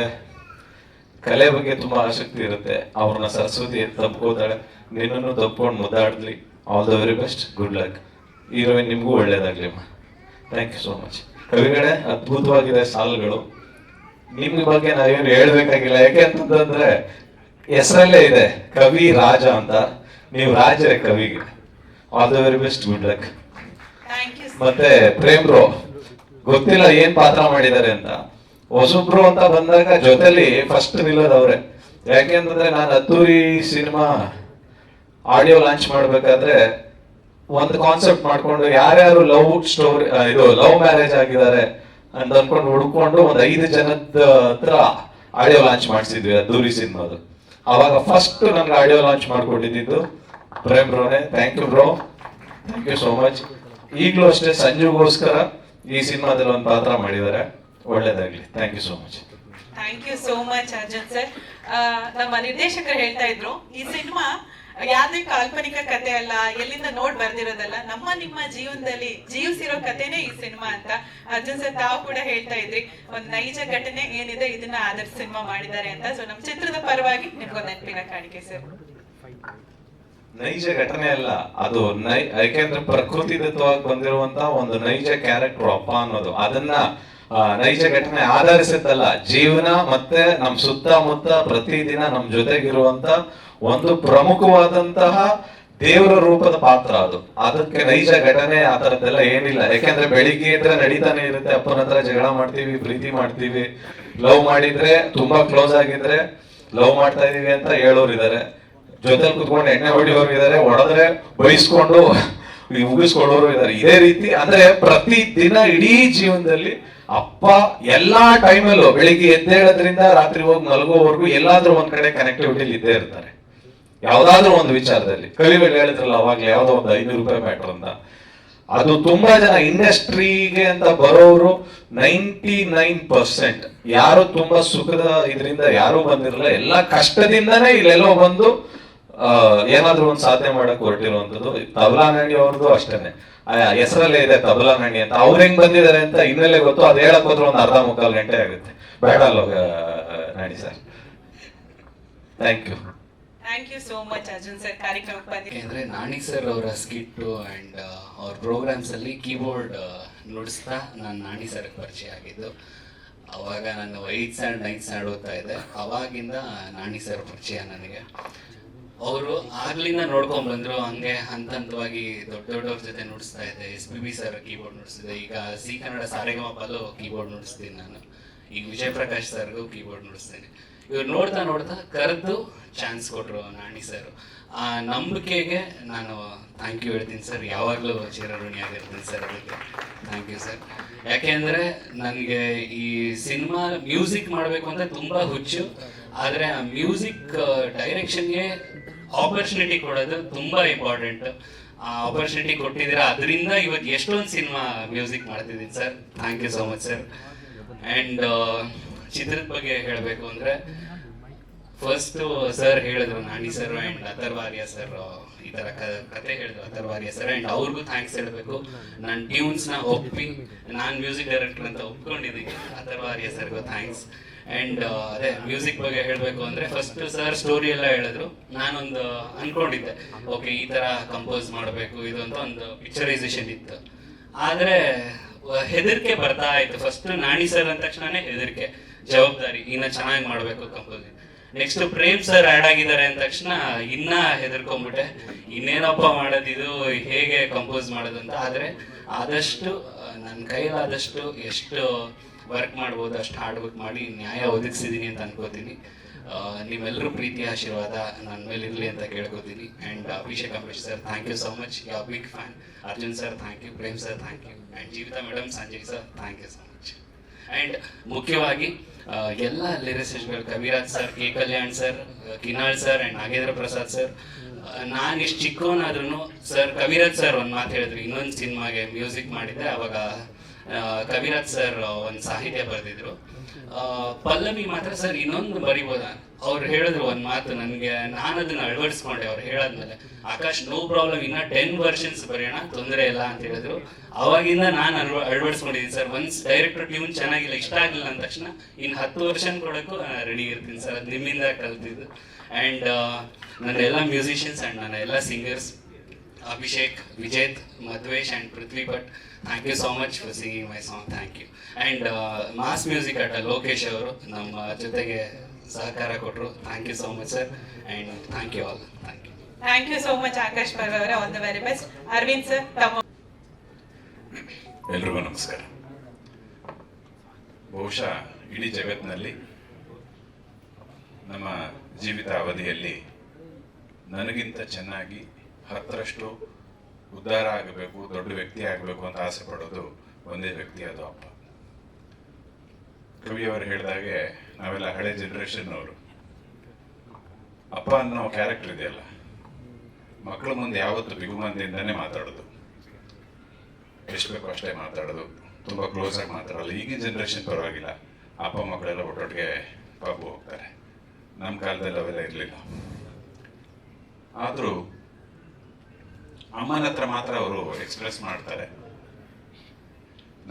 ಕಲೆ ಬಗ್ಗೆ ತುಂಬಾ ಆಸಕ್ತಿ ಇರುತ್ತೆ, ಅವ್ರನ್ನ ಸರಸ್ವತಿ ತಪ್ಕೋತಾಳೆ. ನಿನ್ನನ್ನು ತಪ್ಕೊಂಡು ಮುದ್ದಾಡ್ಲಿ. All the very best, good luck. Heroine ನಿಮ್ಗೂ ಒಳ್ಳೇದಾಗ್ಲಿ. Thank you so much. ಕವಿಗಳೇ, ಅದ್ಭುತವಾಗಿದೆ ಸಾಲುಗಳು. ನಿಮ್ಗೆ ಬಗ್ಗೆ ನಾವೇನು ಹೇಳ್ಬೇಕಾಗಿಲ್ಲ. ಯಾಕೆ ಅಂತಂದ್ರೆ ಹೆಸರಲ್ಲೇ ಇದೆ ಕವಿ ರಾಜ ಅಂತ. ನೀವು ರಾಜರೇ ಕವಿಗೆ. All the very best, good luck. ಮತ್ತೆ ಪ್ರೇಮ್ ಬ್ರೋ, ಗೊತ್ತಿಲ್ಲ ಏನ್ ಪಾತ್ರ ಮಾಡಿದ್ದಾರೆ ಅಂತ. ಹೊಸಬ್ರು ಅಂತ ಬಂದಾಗ ಜೊತೆಲಿ ಫಸ್ಟ್ ನಿಲ್ಲೋದು ಅವ್ರೆ. ಯಾಕೆಂತಂದ್ರೆ ನಾನು ಅದ್ದೂರಿ ಸಿನಿಮಾ ಆಡಿಯೋ ಲಾಂಚ್ ಮಾಡ್ಬೇಕಾದ್ರೆ ಒಂದು ಕಾನ್ಸೆಪ್ಟ್ ಮಾಡ್ಕೊಂಡು ಯಾರ್ಯಾರು ಲವ್ ಸ್ಟೋರಿ, ಇದು ಲವ್ ಮ್ಯಾರೇಜ್ ಆಗಿದ್ದಾರೆ ಅಂತ ಅನ್ಕೊಂಡು ಹುಡ್ಕೊಂಡು ಒಂದು 5 ಜನದ ಹತ್ರ ಆಡಿಯೋ ಲಾಂಚ್ ಮಾಡಿಸಿದ್ವಿ ಅದ್ದೂರಿ ಸಿನಿಮಾದು. ಅವಾಗ ಫಸ್ಟ್ ನನ್ಗೆ ಆಡಿಯೋ ಲಾಂಚ್ ಮಾಡ್ಕೊಟ್ಟಿದ್ದು ಪ್ರೇಮ್ ಬ್ರೋನೇ. Thank you bro, thank you so much. ಈಗಲೂ ಅಷ್ಟೇ ಸಂಜುಗೋಸ್ಕರ ಈ ಸಿನಿಮಾದಲ್ಲಿ ಒಂದು ಪಾತ್ರ ಮಾಡಿದ್ದಾರೆ. ಒಳ್ಳೇದಾಗ್ಲಿ. Thank you so much. Thank you so much Arjun sir. ನಮ್ಮ ನಿರ್ದೇಶಕರು ಹೇಳ್ತಾ ಇದ್ರು, ಈ ಸಿನಿಮಾ ಯಾವ್ದೇ ಕಾಲ್ಪನಿಕ ಕತೆ ಅಲ್ಲ, ಎಲ್ಲಿಂದ ನೋಡ್ ಬರ್ದಿರೋದಲ್ಲ, ನಮ್ಮ ನಿಮ್ಮ ಜೀವನದಲ್ಲಿ ಜೀವಿಸಿರೋ ಕಥೆನೇ ಈ ಸಿನಿಮಾ ಅಂತ. ಅರ್ಜುನ್ ಸರ್ ತಾವು ಕೂಡ ಹೇಳ್ತಾ ಇದ್ರಿ, ಒಂದು ನೈಜ ಘಟನೆ ಏನಿದೆ ಇದನ್ನ ಆಧರಿಸಿ ಸಿನಿಮಾ ಮಾಡಿದ್ದಾರೆ ಅಂತ. ಸೊ ನಮ್ಮ ಚಿತ್ರದ ಪರವಾಗಿ ನಿಮ್ಗೊಂದು ನೆನಪಿನ ಕಾಣಿಕೆ ಸರ್. ನೈಜ ಘಟನೆ ಅಲ್ಲ ಅದು, ಯಾಕೆಂದ್ರೆ ಪ್ರಕೃತಿದತ್ತವಾಗಿ ಬಂದಿರುವಂತ ಒಂದು ನೈಜ ಕ್ಯಾರೆಕ್ಟರ್ ಅಪ್ಪ ಅನ್ನೋದು. ಅದನ್ನ ನೈಜ ಘಟನೆ ಆಧರಿಸಿದ್ದಲ್ಲ, ಜೀವನ ಮತ್ತೆ ನಮ್ ಸುತ್ತಮುತ್ತ ಪ್ರತಿದಿನ ನಮ್ ಜೊತೆಗಿರುವಂತ ಒಂದು ಪ್ರಮುಖವಾದಂತಹ ದೇವರ ರೂಪದ ಪಾತ್ರ ಅದು. ಅದಕ್ಕೆ ನೈಜ ಘಟನೆ ಆ ತರದ್ದೆಲ್ಲ ಏನಿಲ್ಲ. ಯಾಕೆಂದ್ರೆ ಬೆಳಿಗ್ಗೆ ಇದ್ರೆ ನಡೀತಾನೆ ಇರುತ್ತೆ, ಅಪ್ಪನ ಹತ್ರ ಜಗಳ ಮಾಡ್ತೀವಿ, ಪ್ರೀತಿ ಮಾಡ್ತೀವಿ. ಲವ್ ಮಾಡಿದ್ರೆ ತುಂಬಾ ಕ್ಲೋಸ್ ಆಗಿದ್ರೆ ಲವ್ ಮಾಡ್ತಾ ಇದೀವಿ ಅಂತ ಹೇಳೋರು ಇದಾರೆ, ಜೊತೆಲಿ ಕುತ್ಕೊಂಡು ಎಣ್ಣೆ ಹೊಡಿಯೋರು ಇದಾರೆ, ಹೊಡೆದ್ರೆ ಬಯಸ್ಕೊಂಡು ಮುಗಿಸ್ಕೊಳ್ಳೋರು ಇದಾರೆ. ಇದೇ ರೀತಿ ಅಂದ್ರೆ ಪ್ರತಿ ದಿನ ಇಡೀ ಜೀವನದಲ್ಲಿ ಅಪ್ಪ ಎಲ್ಲಾ ಟೈಮಲ್ಲೂ ಬೆಳಿಗ್ಗೆ ಎದ್ದೇಳೋದ್ರಿಂದ ರಾತ್ರಿ ಹೋಗಿ ಮಲಗೋವರೆಗೂ ಎಲ್ಲಾದ್ರೂ ಒಂದ್ ಕಡೆ ಕನೆಕ್ಟಿವಿಟಿಲಿ ಇದ್ದೇ ಇರ್ತಾರೆ, ಯಾವ್ದಾದ್ರು ಒಂದು ವಿಚಾರದಲ್ಲಿ. ಕವಿಗಳು ಹೇಳಿದ್ರಲ್ಲ ಅವಾಗ್ಲೇ ಯಾವ್ದೋ ಒಂದು 500 ರೂಪಾಯಿ ಮ್ಯಾಟ್ರ್ ಅಂತ. ಅದು ತುಂಬಾ ಜನ ಇಂಡಸ್ಟ್ರಿಗೆ ಅಂತ ಬರೋರು 99% ಯಾರು ತುಂಬಾ ಸುಖದ ಇದರಿಂದ ಯಾರು ಬಂದಿರಲ್ಲ, ಎಲ್ಲ ಕಷ್ಟದಿಂದನೇ ಇಲ್ಲೆಲ್ಲೋ ಬಂದು ಏನಾದ್ರೂ ಒಂದು ಸಾಧನೆ ಮಾಡಕ್ ಹೊರಟಿರುವಂತದ್ದು. ತಬಲಾ ನಾಣಿ ಅವ್ರದ್ದು ಅಷ್ಟೇನೆ, ಹೆಸರಲ್ಲೇ ಇದೆ ತಬಲಾ ನಾಣಿ ಅಂತ. ಅವ್ರು ಹೆಂಗ್ ಬಂದಿದ್ದಾರೆ ಅಂತ ಹಿನ್ನೆಲೆ ಗೊತ್ತು, ಅದು ಹೇಳಕ್ ಹೋದ್ರೆ ಒಂದು 1/2-3/4 ಗಂಟೆ ಆಗುತ್ತೆ. ಬೇಡ ಅಲ್ವ Nani sir? Thank you. Thank you so much Arjun sir ಕಾರ್ಯಕ್ರಮಕ್ಕೆ ಬಂದಿದ್ದೀವಿ. ಯಾಕೆಂದರೆ ನಾಣಿ ಸರ್ ಅವರ ಸ್ಕಿಟ್ಟು ಆ್ಯಂಡ್ ಅವ್ರ ಪ್ರೋಗ್ರಾಮ್ಸಲ್ಲಿ ಕೀಬೋರ್ಡ್ ನುಡಿಸ್ತಾ ನಾನು ನಾಣಿ ಸರ್ಗೆ ಪರಿಚಯ ಆಗಿದ್ದು. ಅವಾಗ ನಾನು 8th ಸ್ಟ್ಯಾಂಡರ್ಡ್ 9th ಸ್ಟ್ಯಾಂಡರ್ಡ್ ಓದ್ತಾ ಇದ್ದೆ. ಅವಾಗಿಂದ ನಾಣಿ ಸರ್ ಪರಿಚಯ ನನಗೆ. ಅವರು ಆಗ್ಲಿಂದ ನೋಡ್ಕೊಂಡ್ಬಂದರು, ಹಂಗೆ ಹಂತ ಹಂತವಾಗಿ ದೊಡ್ಡವ್ರ ಜೊತೆ ನುಡಿಸ್ತಾ ಇದ್ದೆ. SPB ಸರ್ ಕೀಬೋರ್ಡ್ ನುಡಿಸಿದೆ. ಈಗ ಸಿ ಕನ್ನಡ ಸಾರೆಗಮಪಲ್ಲೂ ಕೀಬೋರ್ಡ್ ನುಡಿಸ್ತೀನಿ ನಾನು. ಈಗ ವಿಜಯ್ ಪ್ರಕಾಶ್ ಸರ್ಗೂ ಕೀಬೋರ್ಡ್ ನುಡಿಸ್ತೀನಿ. ಇವ್ರು ನೋಡ್ತಾ ನೋಡ್ತಾ ಕರೆದು ಚಾನ್ಸ್ ಕೊಟ್ಟರು ನಾಣಿ ಸರ್. ಆ ನಂಬಿಕೆಗೆ ನಾನು ಥ್ಯಾಂಕ್ ಯು ಹೇಳ್ತೀನಿ ಸರ್. ಯಾವಾಗಲೂ ಚಿರಋಣಿಯಾಗಿರ್ತೀನಿ ಸರ್ ಅದಕ್ಕೆ. Thank you sir. ಯಾಕೆಂದರೆ ನನಗೆ ಈ ಸಿನಿಮಾ ಮ್ಯೂಸಿಕ್ ಮಾಡಬೇಕು ಅಂತ ತುಂಬ ಹುಚ್ಚು. ಆದರೆ ಆ ಮ್ಯೂಸಿಕ್ ಡೈರೆಕ್ಷನ್ಗೆ ಆಪರ್ಚುನಿಟಿ ಕೊಡೋದು ತುಂಬ ಇಂಪಾರ್ಟೆಂಟ್. ಆ ಆಪರ್ಚುನಿಟಿ ಕೊಟ್ಟಿದ್ದೀರಾ, ಅದರಿಂದ ಇವತ್ತು ಎಷ್ಟೊಂದು ಸಿನಿಮಾ ಮ್ಯೂಸಿಕ್ ಮಾಡ್ತಿದ್ದೀನಿ ಸರ್. Thank you so much sir. And ಚಿತ್ರದ ಬಗ್ಗೆ ಹೇಳಬೇಕು ಅಂದರೆ ಫಸ್ಟು ಸರ್ ಹೇಳಿದ್ರು, Nani sir and Atharvarya sir ಈ ಥರ ಕತೆ ಹೇಳಿದ್ರು ಅಥರ್ವಾರ್ಯ ಸರ್. ಆ್ಯಂಡ್ ಅವ್ರಿಗೂ ಥ್ಯಾಂಕ್ಸ್ ಹೇಳಬೇಕು. ನನ್ನ ಟ್ಯೂನ್ಸ್ನ ಒಪ್ಪಿ ನಾನು ಮ್ಯೂಸಿಕ್ ಡೈರೆಕ್ಟರ್ ಅಂತ ಒಪ್ಕೊಂಡಿದ್ದೀನಿ. ಅಥರ್ವಾರ್ಯ ಸರ್ಗೂ ಥ್ಯಾಂಕ್ಸ್. ಆ್ಯಂಡ್ ಅದೇ ಮ್ಯೂಸಿಕ್ ಬಗ್ಗೆ ಹೇಳಬೇಕು ಅಂದರೆ ಫಸ್ಟ್ ಸರ್ ಸ್ಟೋರಿ ಎಲ್ಲ ಹೇಳಿದ್ರು. ನಾನೊಂದು ಅಂದ್ಕೊಂಡಿದ್ದೆ, ಓಕೆ ಈ ಥರ ಕಂಪೋಸ್ ಮಾಡಬೇಕು ಇದು ಅಂತ ಒಂದು ಪಿಕ್ಚರೈಸೇಷನ್ ಇತ್ತು. ಆದರೆ ಹೆದರಿಕೆ ಬರ್ತಾ ಇತ್ತು. ಫಸ್ಟ್ ನಾಣಿ ಸರ್ ಅಂದ ತಕ್ಷಣನೇ ಹೆದರಿಕೆ, ಜವಾಬ್ದಾರಿ, ಇನ್ನು ಚೆನ್ನಾಗಿ ಮಾಡಬೇಕು composing. Next Prem sir add ಆಗಿದ್ದಾರೆ ಅಂದ ತಕ್ಷಣ ಇನ್ನ ಹೆದರ್ಕೊಂಡ್ಬಿಟ್ಟೆ, ಇನ್ನೇನಪ್ಪ ಮಾಡೋದಿದು, ಹೇಗೆ ಕಂಪೋಸ್ ಮಾಡೋದು ಅಂತ. ಆದರೆ ಆದಷ್ಟು ನನ್ನ ಕೈಲಾದಷ್ಟು ಎಷ್ಟು ವರ್ಕ್ ಮಾಡ್ಬೋದು ಅಷ್ಟು ಹಾರ್ಡ್ ವರ್ಕ್ ಮಾಡಿ ನ್ಯಾಯ ಒದಗಿಸಿದ್ದೀನಿ ಅಂತ ಅನ್ಕೋತೀನಿ. ನಿಮ್ಮೆಲ್ಲರೂ ಪ್ರೀತಿ ಆಶೀರ್ವಾದ ನನ್ನ ಮೇಲೆ ಇರಲಿ ಅಂತ ಕೇಳ್ಕೊತೀನಿ. And Abhishek Ambareesh sir thank you so much, you are big fan. Arjun sir thank you, Prem sir thank you, and Jeevitha madam, Sanjay sir thank you so much. And ಮುಖ್ಯವಾಗಿ ಎಲ್ಲ ಲಿರಿಸಿಸ್ಟ್ಗಳು Kaviraj sir, K Kalyan sir, Kinnal sir and Nagendra Prasad sir. ನಾನು ಇಷ್ಟು ಚಿಕ್ಕವನಾದ್ರೂ ಸರ್ ಕವಿರಾಜ್ ಸರ್ ಒಂದು ಮಾತು ಹೇಳಿದ್ರು, ಇನ್ನೊಂದು ಸಿನಿಮಾಗೆ ಮ್ಯೂಸಿಕ್ ಮಾಡಿದ್ದೆ. ಅವಾಗ ಕವಿರಾಜ್ ಸರ್ ಒಂದು ಸಾಹಿತ್ಯ ಬರೆದಿದ್ರು. ಪಲ್ಲವಿ ಮಾತ್ರ ಸರ್ ಇನ್ನೊಂದು ಬರಿಬೋದ, ಅವ್ರು ಹೇಳಿದ್ರು ಒಂದು ಮಾತು ನನಗೆ, ನಾನು ಅದನ್ನ ಅಳವಡಿಸ್ಕೊಂಡೆ. ಅವ್ರು ಹೇಳಾದ್ಮೇಲೆ ಆಕಾಶ್ ನೋ ಪ್ರಾಬ್ಲಮ್, ಇನ್ನ 10 ವರ್ಷನ್ಸ್ ಬರೆಯೋಣ, ತೊಂದರೆ ಇಲ್ಲ ಅಂತ ಹೇಳಿದ್ರು. ಅವಾಗಿಂದ ನಾನು ಅಳವಡಿಸ್ಕೊಂಡಿದ್ದೀನಿ ಸರ್. ಒನ್ಸ್ ಡೈರೆಕ್ಟರ್ ಟ್ಯೂನ್ ಚೆನ್ನಾಗಿಲ್ಲ, ಇಷ್ಟ ಆಗಲಿಲ್ಲ ಅಂದ ತಕ್ಷಣ ಇನ್ನು 10 ವರ್ಷ ಕೊಡೋಕ್ಕೂ ರೆಡಿ ಇರ್ತೀನಿ ಸರ್. ಅದು ನಿಮ್ಮಿಂದ ಕಲ್ತಿದ್ದು. ಆ್ಯಂಡ್ ನನ್ನ ಎಲ್ಲ ಮ್ಯೂಸಿಷಿಯನ್ಸ್ ಆ್ಯಂಡ್ ನನ್ನ ಎಲ್ಲ singers Abhishek, Vijeth, Madhvesh and Prithvi Bhat, thank you so much for singing my song. Thank you. And mass music ಆಟ ಲೋಕೇಶ್ ಅವರು ನಮ್ಮ ಜೊತೆಗೆ ಸಹಕಾರ ಕೊಟ್ಟರು. Thank you so much sir. And thank you all. Thank you. Thank you so much Akash Parva ಅವರೇ, all the very best. Aravind sir ತಮ್ಮ. ಎಲ್ರಿಗೂ ನಮಸ್ಕಾರ. ಬಹುಶಃ ಇಡೀ ಜಗತ್ತಿನಲ್ಲಿ ನಮ್ಮ ಜೀವಿತ ಅವಧಿಯಲ್ಲಿ ನನಗಿಂತ ಚೆನ್ನಾಗಿ 10ರಷ್ಟು ಉದ್ಧಾರ ಆಗಬೇಕು, ದೊಡ್ಡ ವ್ಯಕ್ತಿ ಆಗಬೇಕು ಅಂತ ಆಸೆ ಪಡೋದು ಒಂದೇ ವ್ಯಕ್ತಿ, ಅದು ಅಪ್ಪ. ಕವಿಯವರು ಹೇಳಿದಾಗೆ ನಾವೆಲ್ಲ ಹಳೆ ಜನರೇಷನ್ ಅವರು. ಅಪ್ಪ ಅನ್ನೋ ಕ್ಯಾರೆಕ್ಟರ್ ಇದೆಯಲ್ಲ, ಮಕ್ಕಳ ಮುಂದೆ ಯಾವತ್ತು ಬಿಗುಮಂದಿಯಿಂದನೇ ಮಾತಾಡೋದು, ಎಷ್ಟು ಬೇಕೋ ಅಷ್ಟೇ ಮಾತಾಡೋದು, ತುಂಬ ಕ್ಲೋಸ್ ಆಗಿ ಮಾತಾಡೋಲ್ಲ. ಈಗಿನ ಜನ್ರೇಷನ್ ಪರವಾಗಿಲ್ಲ, ಅಪ್ಪ ಮಕ್ಕಳೆಲ್ಲ ಒಟ್ಟೊಟ್ಟಿಗೆ ಪಾಪು ಹೋಗ್ತಾರೆ. ನಮ್ಮ ಕಾಲದಲ್ಲಿ ಅವೆಲ್ಲ ಇರಲಿಲ್ಲ. ಆದರೂ ಅಮ್ಮನ ಹತ್ರ ಮಾತ್ರ ಅವರು ಎಕ್ಸ್ಪ್ರೆಸ್ ಮಾಡ್ತಾರೆ,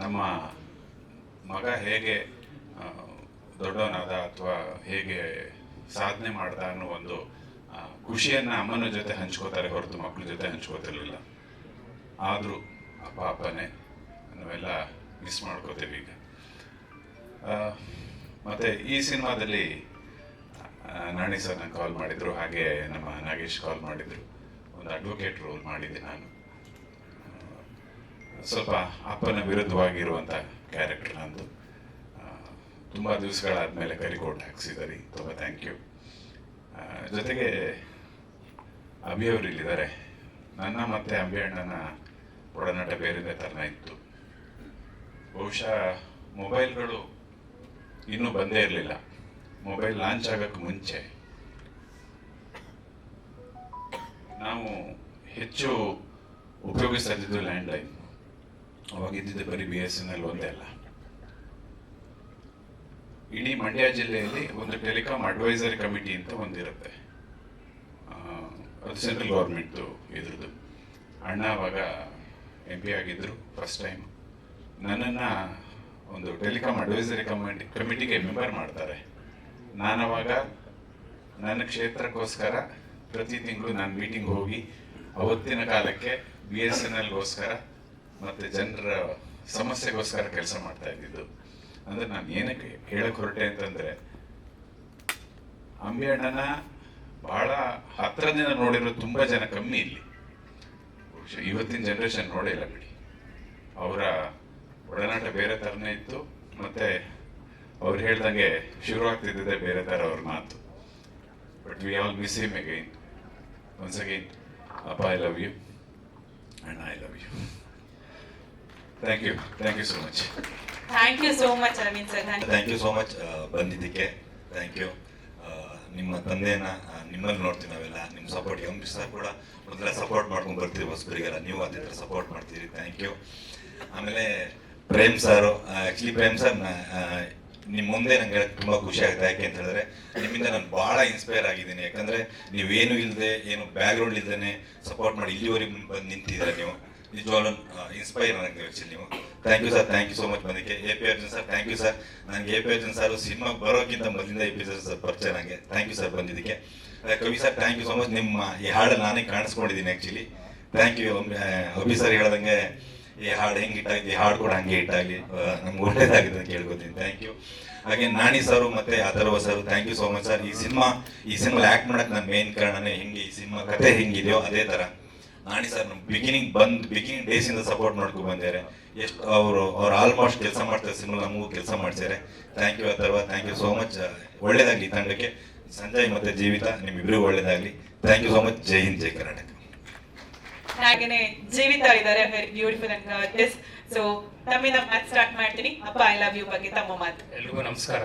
ನಮ್ಮ ಮಗ ಹೇಗೆ ದೊಡ್ಡವನಾದ ಅಥವಾ ಹೇಗೆ ಸಾಧನೆ ಮಾಡ್ದ ಅನ್ನೋ ಒಂದು ಖುಷಿಯನ್ನು ಅಮ್ಮನ ಜೊತೆ ಹಂಚ್ಕೋತಾರೆ ಹೊರತು ಮಕ್ಕಳ ಜೊತೆ ಹಂಚ್ಕೋತಿರ್ಲಿಲ್ಲ. ಆದರೂ ಅಪ್ಪ ಅಪ್ಪನೇ, ನಾವೆಲ್ಲ ಮಿಸ್ ಮಾಡ್ಕೋತೀವಿ ಈಗ. ಮತ್ತು ಈ ಸಿನಿಮಾದಲ್ಲಿ ನಾಣಿ ಸರ್ ನಂಗೆ ಕಾಲ್ ಮಾಡಿದರು, ಹಾಗೆ ನಮ್ಮ ನಾಗೇಶ್ ಕಾಲ್ ಮಾಡಿದರು. ಒಂದು ಅಡ್ವೊಕೇಟ್ ರೋಲ್ ಮಾಡಿದ್ದೆ ನಾನು. ಸ್ವಲ್ಪ ಅಪ್ಪನ ವಿರುದ್ಧವಾಗಿರುವಂಥ ಕ್ಯಾರೆಕ್ಟರ್ ನಂದು. ತುಂಬ ದಿವಸಗಳಾದಮೇಲೆ ಕರಿಕೋಟ್ ಹಾಕ್ಸಿದ್ದಾರೆ, ತುಂಬ ಥ್ಯಾಂಕ್ ಯು. ಜೊತೆಗೆ ಅಭಿಯವರು ಇಲ್ಲಿದ್ದಾರೆ. ನನ್ನ ಮತ್ತು ಅಂಬಿ ಅಣ್ಣನ ಒಡನಾಟ ಬೇರೆ ಥರನೇ ಇತ್ತು. ಬಹುಶಃ ಮೊಬೈಲ್ಗಳು ಇನ್ನೂ ಬಂದೇ ಇರಲಿಲ್ಲ. ಮೊಬೈಲ್ ಲಾಂಚ್ ಆಗೋಕ್ಕೆ ಮುಂಚೆ ನಾವು ಹೆಚ್ಚು ಉಪಯೋಗಿಸ್ತಿದ್ದು ಲ್ಯಾಂಡ್ಲೈನ್. ಅವಾಗ ಇದ್ದಿದ್ದು ಬರೀ BSNL ಒಂದೇ ಅಲ್ಲ, ಇಡೀ ಮಂಡ್ಯ ಜಿಲ್ಲೆಯಲ್ಲಿ ಒಂದು ಟೆಲಿಕಾಂ ಅಡ್ವೈಸರಿ ಕಮಿಟಿ ಅಂತ ಒಂದಿರುತ್ತೆ. ಅದು ಸೆಂಟ್ರಲ್ ಗೌರ್ಮೆಂಟ್ದು ಇದ್ರದ್ದು. ಅಣ್ಣ ಅವಾಗ MP ಆಗಿದ್ದರು ಫಸ್ಟ್ ಟೈಮ್. ನನ್ನನ್ನು ಒಂದು ಟೆಲಿಕಾಂ ಅಡ್ವೈಸರಿ ಕಮಿಟಿಗೆ ಮೆಂಬರ್ ಮಾಡ್ತಾರೆ. ನಾನವಾಗ ನನ್ನ ಕ್ಷೇತ್ರಕ್ಕೋಸ್ಕರ ಪ್ರತಿ ತಿಂಗಳು ನಾನು ಮೀಟಿಂಗ್ ಹೋಗಿ ಅವತ್ತಿನ ಕಾಲಕ್ಕೆ BSNLಗೋಸ್ಕರ ಮತ್ತು ಜನರ ಸಮಸ್ಯೆಗೋಸ್ಕರ ಕೆಲಸ ಮಾಡ್ತಾ ಇದ್ದಿದ್ದು. ಅಂದರೆ ನಾನು ಏನಕ್ಕೆ ಹೇಳಕ್ಕೆ ಹೊರಟೆ ಅಂತಂದರೆ, ಅಂಬಿ ಅಣ್ಣನ ಬಹಳ ಹತ್ರದಿಂದ ನೋಡಿರೋ ತುಂಬ ಜನ ಕಮ್ಮಿ ಇಲ್ಲಿ. ಇವತ್ತಿನ ಜನ್ರೇಷನ್ ನೋಡಿಲ್ಲ ಬಿಡಿ. ಅವರ ಒಡನಾಟ ಬೇರೆ ಥರನೇ ಇತ್ತು, ಮತ್ತು ಅವ್ರು ಹೇಳ್ದಂಗೆ ಶುರುವಾಗ್ತಿದ್ದೆ ಬೇರೆ ಥರ ಅವ್ರ ಮಾತು. But we all miss him again. Once again, ಅಪ್ಪ, I love you and I love you. Thank you so much. Thank you so much Aravind sir. Thank you so much ಬಂದಿದ್ದಕ್ಕೆ. Thank you. ನಿಮ್ಮ ತಂದೆನ ನಿಮ್ಮಲ್ಲಿ ನೋಡ್ತೀವಿ ನಾವೆಲ್ಲ. ನಿಮ್ಮ ಸಪೋರ್ಟ್ ಅಂಬರೀಷ್ ಸರ್ ಕೂಡ ಮೊದಲ ಸಪೋರ್ಟ್ ಮಾಡ್ಕೊಂಡು ಬರ್ತೀವಿ ಹೊಸಬರಿಗೆಲ್ಲ, ನೀವು ಅದೇ ಥರ ಸಪೋರ್ಟ್ ಮಾಡ್ತೀರಿ. Thank you. ಆಮೇಲೆ Prem sir, actually Prem sir ನಿಮ್ಮ ಮುಂದೆ ನನಗೆ ತುಂಬ ಖುಷಿ ಆಗುತ್ತೆ. ಯಾಕೆ ಅಂತ ಹೇಳಿದ್ರೆ ನಿಮ್ಮಿಂದ ನಾನು ಭಾಳ ಇನ್ಸ್ಪೈರ್ ಆಗಿದ್ದೀನಿ. ಯಾಕಂದರೆ ನೀವೇನು ಇಲ್ಲದೆ, ಏನು ಬ್ಯಾಕ್ಗ್ರೌಂಡ್ ಇಲ್ಲದೇ ಸಪೋರ್ಟ್ ಮಾಡಿ ಇಲ್ಲಿವರೆಗೆ ಬಂದು ನಿಂತಿದ್ದೀರ. ನೀವು ನಿಜವಾಗ್ಲೂ ಇನ್ಸ್ಪೈರ್ ನನಗೆ ಆ್ಯಕ್ಚುಲಿ ನೀವು. Thank you sir, thank you so much ಬಂದಕ್ಕೆ. AP Arjun sir, thank you sir. ನನಗೆ AP ಅರ್ಜುನ್ ಸರ್ ಸಿನಿಮಾಗೆ ಬರೋಕ್ಕಿಂತ ಮೊದಲಿಂದ AP ಅರ್ಜುನ್ ಸರ್ ಪರಿಚಯ ನನಗೆ. ಥ್ಯಾಂಕ್ ಯು ಸರ್ ಬಂದಿದ್ದಕ್ಕೆ. Kavi sir, thank you so much. ನಿಮ್ಮ ಈ ಹಾಡು ನಾನೇ ಕಾಣಿಸ್ಕೊಂಡಿದ್ದೀನಿ actually. Thank you. Abhi sir ಹೇಳ್ದಂಗೆ ಈ ಹಾಡು ಹೆಂಗೆ ಇಟ್ಟಾಗಿದೆ, ಈ ಹಾಡು ಕೂಡ ಹಂಗೆ ಇಟ್ಟಾಗಲಿ, ನಮ್ಗೆ ಒಳ್ಳೇದಾಗಿದೆ ಅಂತ ಕೇಳ್ಕೊತೀನಿ. Thank you. ಹಾಗೆ ನಾಣಿ ಸರು ಮತ್ತು Atharva sir, thank you so much sir. ಈ ಸಿನಿಮಾ ಆ್ಯಕ್ಟ್ ಮಾಡೋಕ್ಕೆ ನನ್ನ ಮೇನ್ ಕಾರಣನೇ ಹಿಂಗೆ, ಈ ಸಿನಿಮಾ ಕತೆ ಹೆಂಗಿದೆಯೋ ಅದೇ ಥರ ನಾಣಿ ಸರ್ ನಮ್ಮ ಬಿಗಿನಿಂಗ್ ಡೇಸಿಂದ ಸಪೋರ್ಟ್ ಮಾಡ್ಕೊಂಡು ಬಂದಿದ್ದಾರೆ. ಎಷ್ಟು ಅವ್ರು ಆಲ್ಮೋಸ್ಟ್ ಕೆಲಸ ಮಾಡ್ತಾರೆ ಸಿನಿಮಾ, ನಮಗೂ ಕೆಲಸ ಮಾಡ್ತಾರೆ. Thank you Atharva, thank you so much. ಒಳ್ಳೇದಾಗಲಿ ತಂಡಕ್ಕೆ. ಸಂಜಯ್ ಮತ್ತು ಜೀವಿತಾ, ನಿಮ್ಮಿಬ್ಬರಿಗೂ ಒಳ್ಳೇದಾಗಲಿ. Thank you so much. ಜೈ ಹಿಂದ್, ಜೈ ಕರ್ನಾಟಕ. ಹಾಗೇನೆ ಜೀವಿತಾ ಇದ್ದಾರೆ, very beautiful and gorgeous. So ತಮ್ಮಿಂದ ಮಾತು ಸ್ಟಾರ್ಟ್ ಮಾಡ್ತೀನಿ. ಅಪ್ಪ, ಐ ಲವ್ ಯು ಬಗ್ಗೆ ತಮ್ಮ ಮಾತು. ಎಲ್ರಿಗೂ ನಮಸ್ಕಾರ.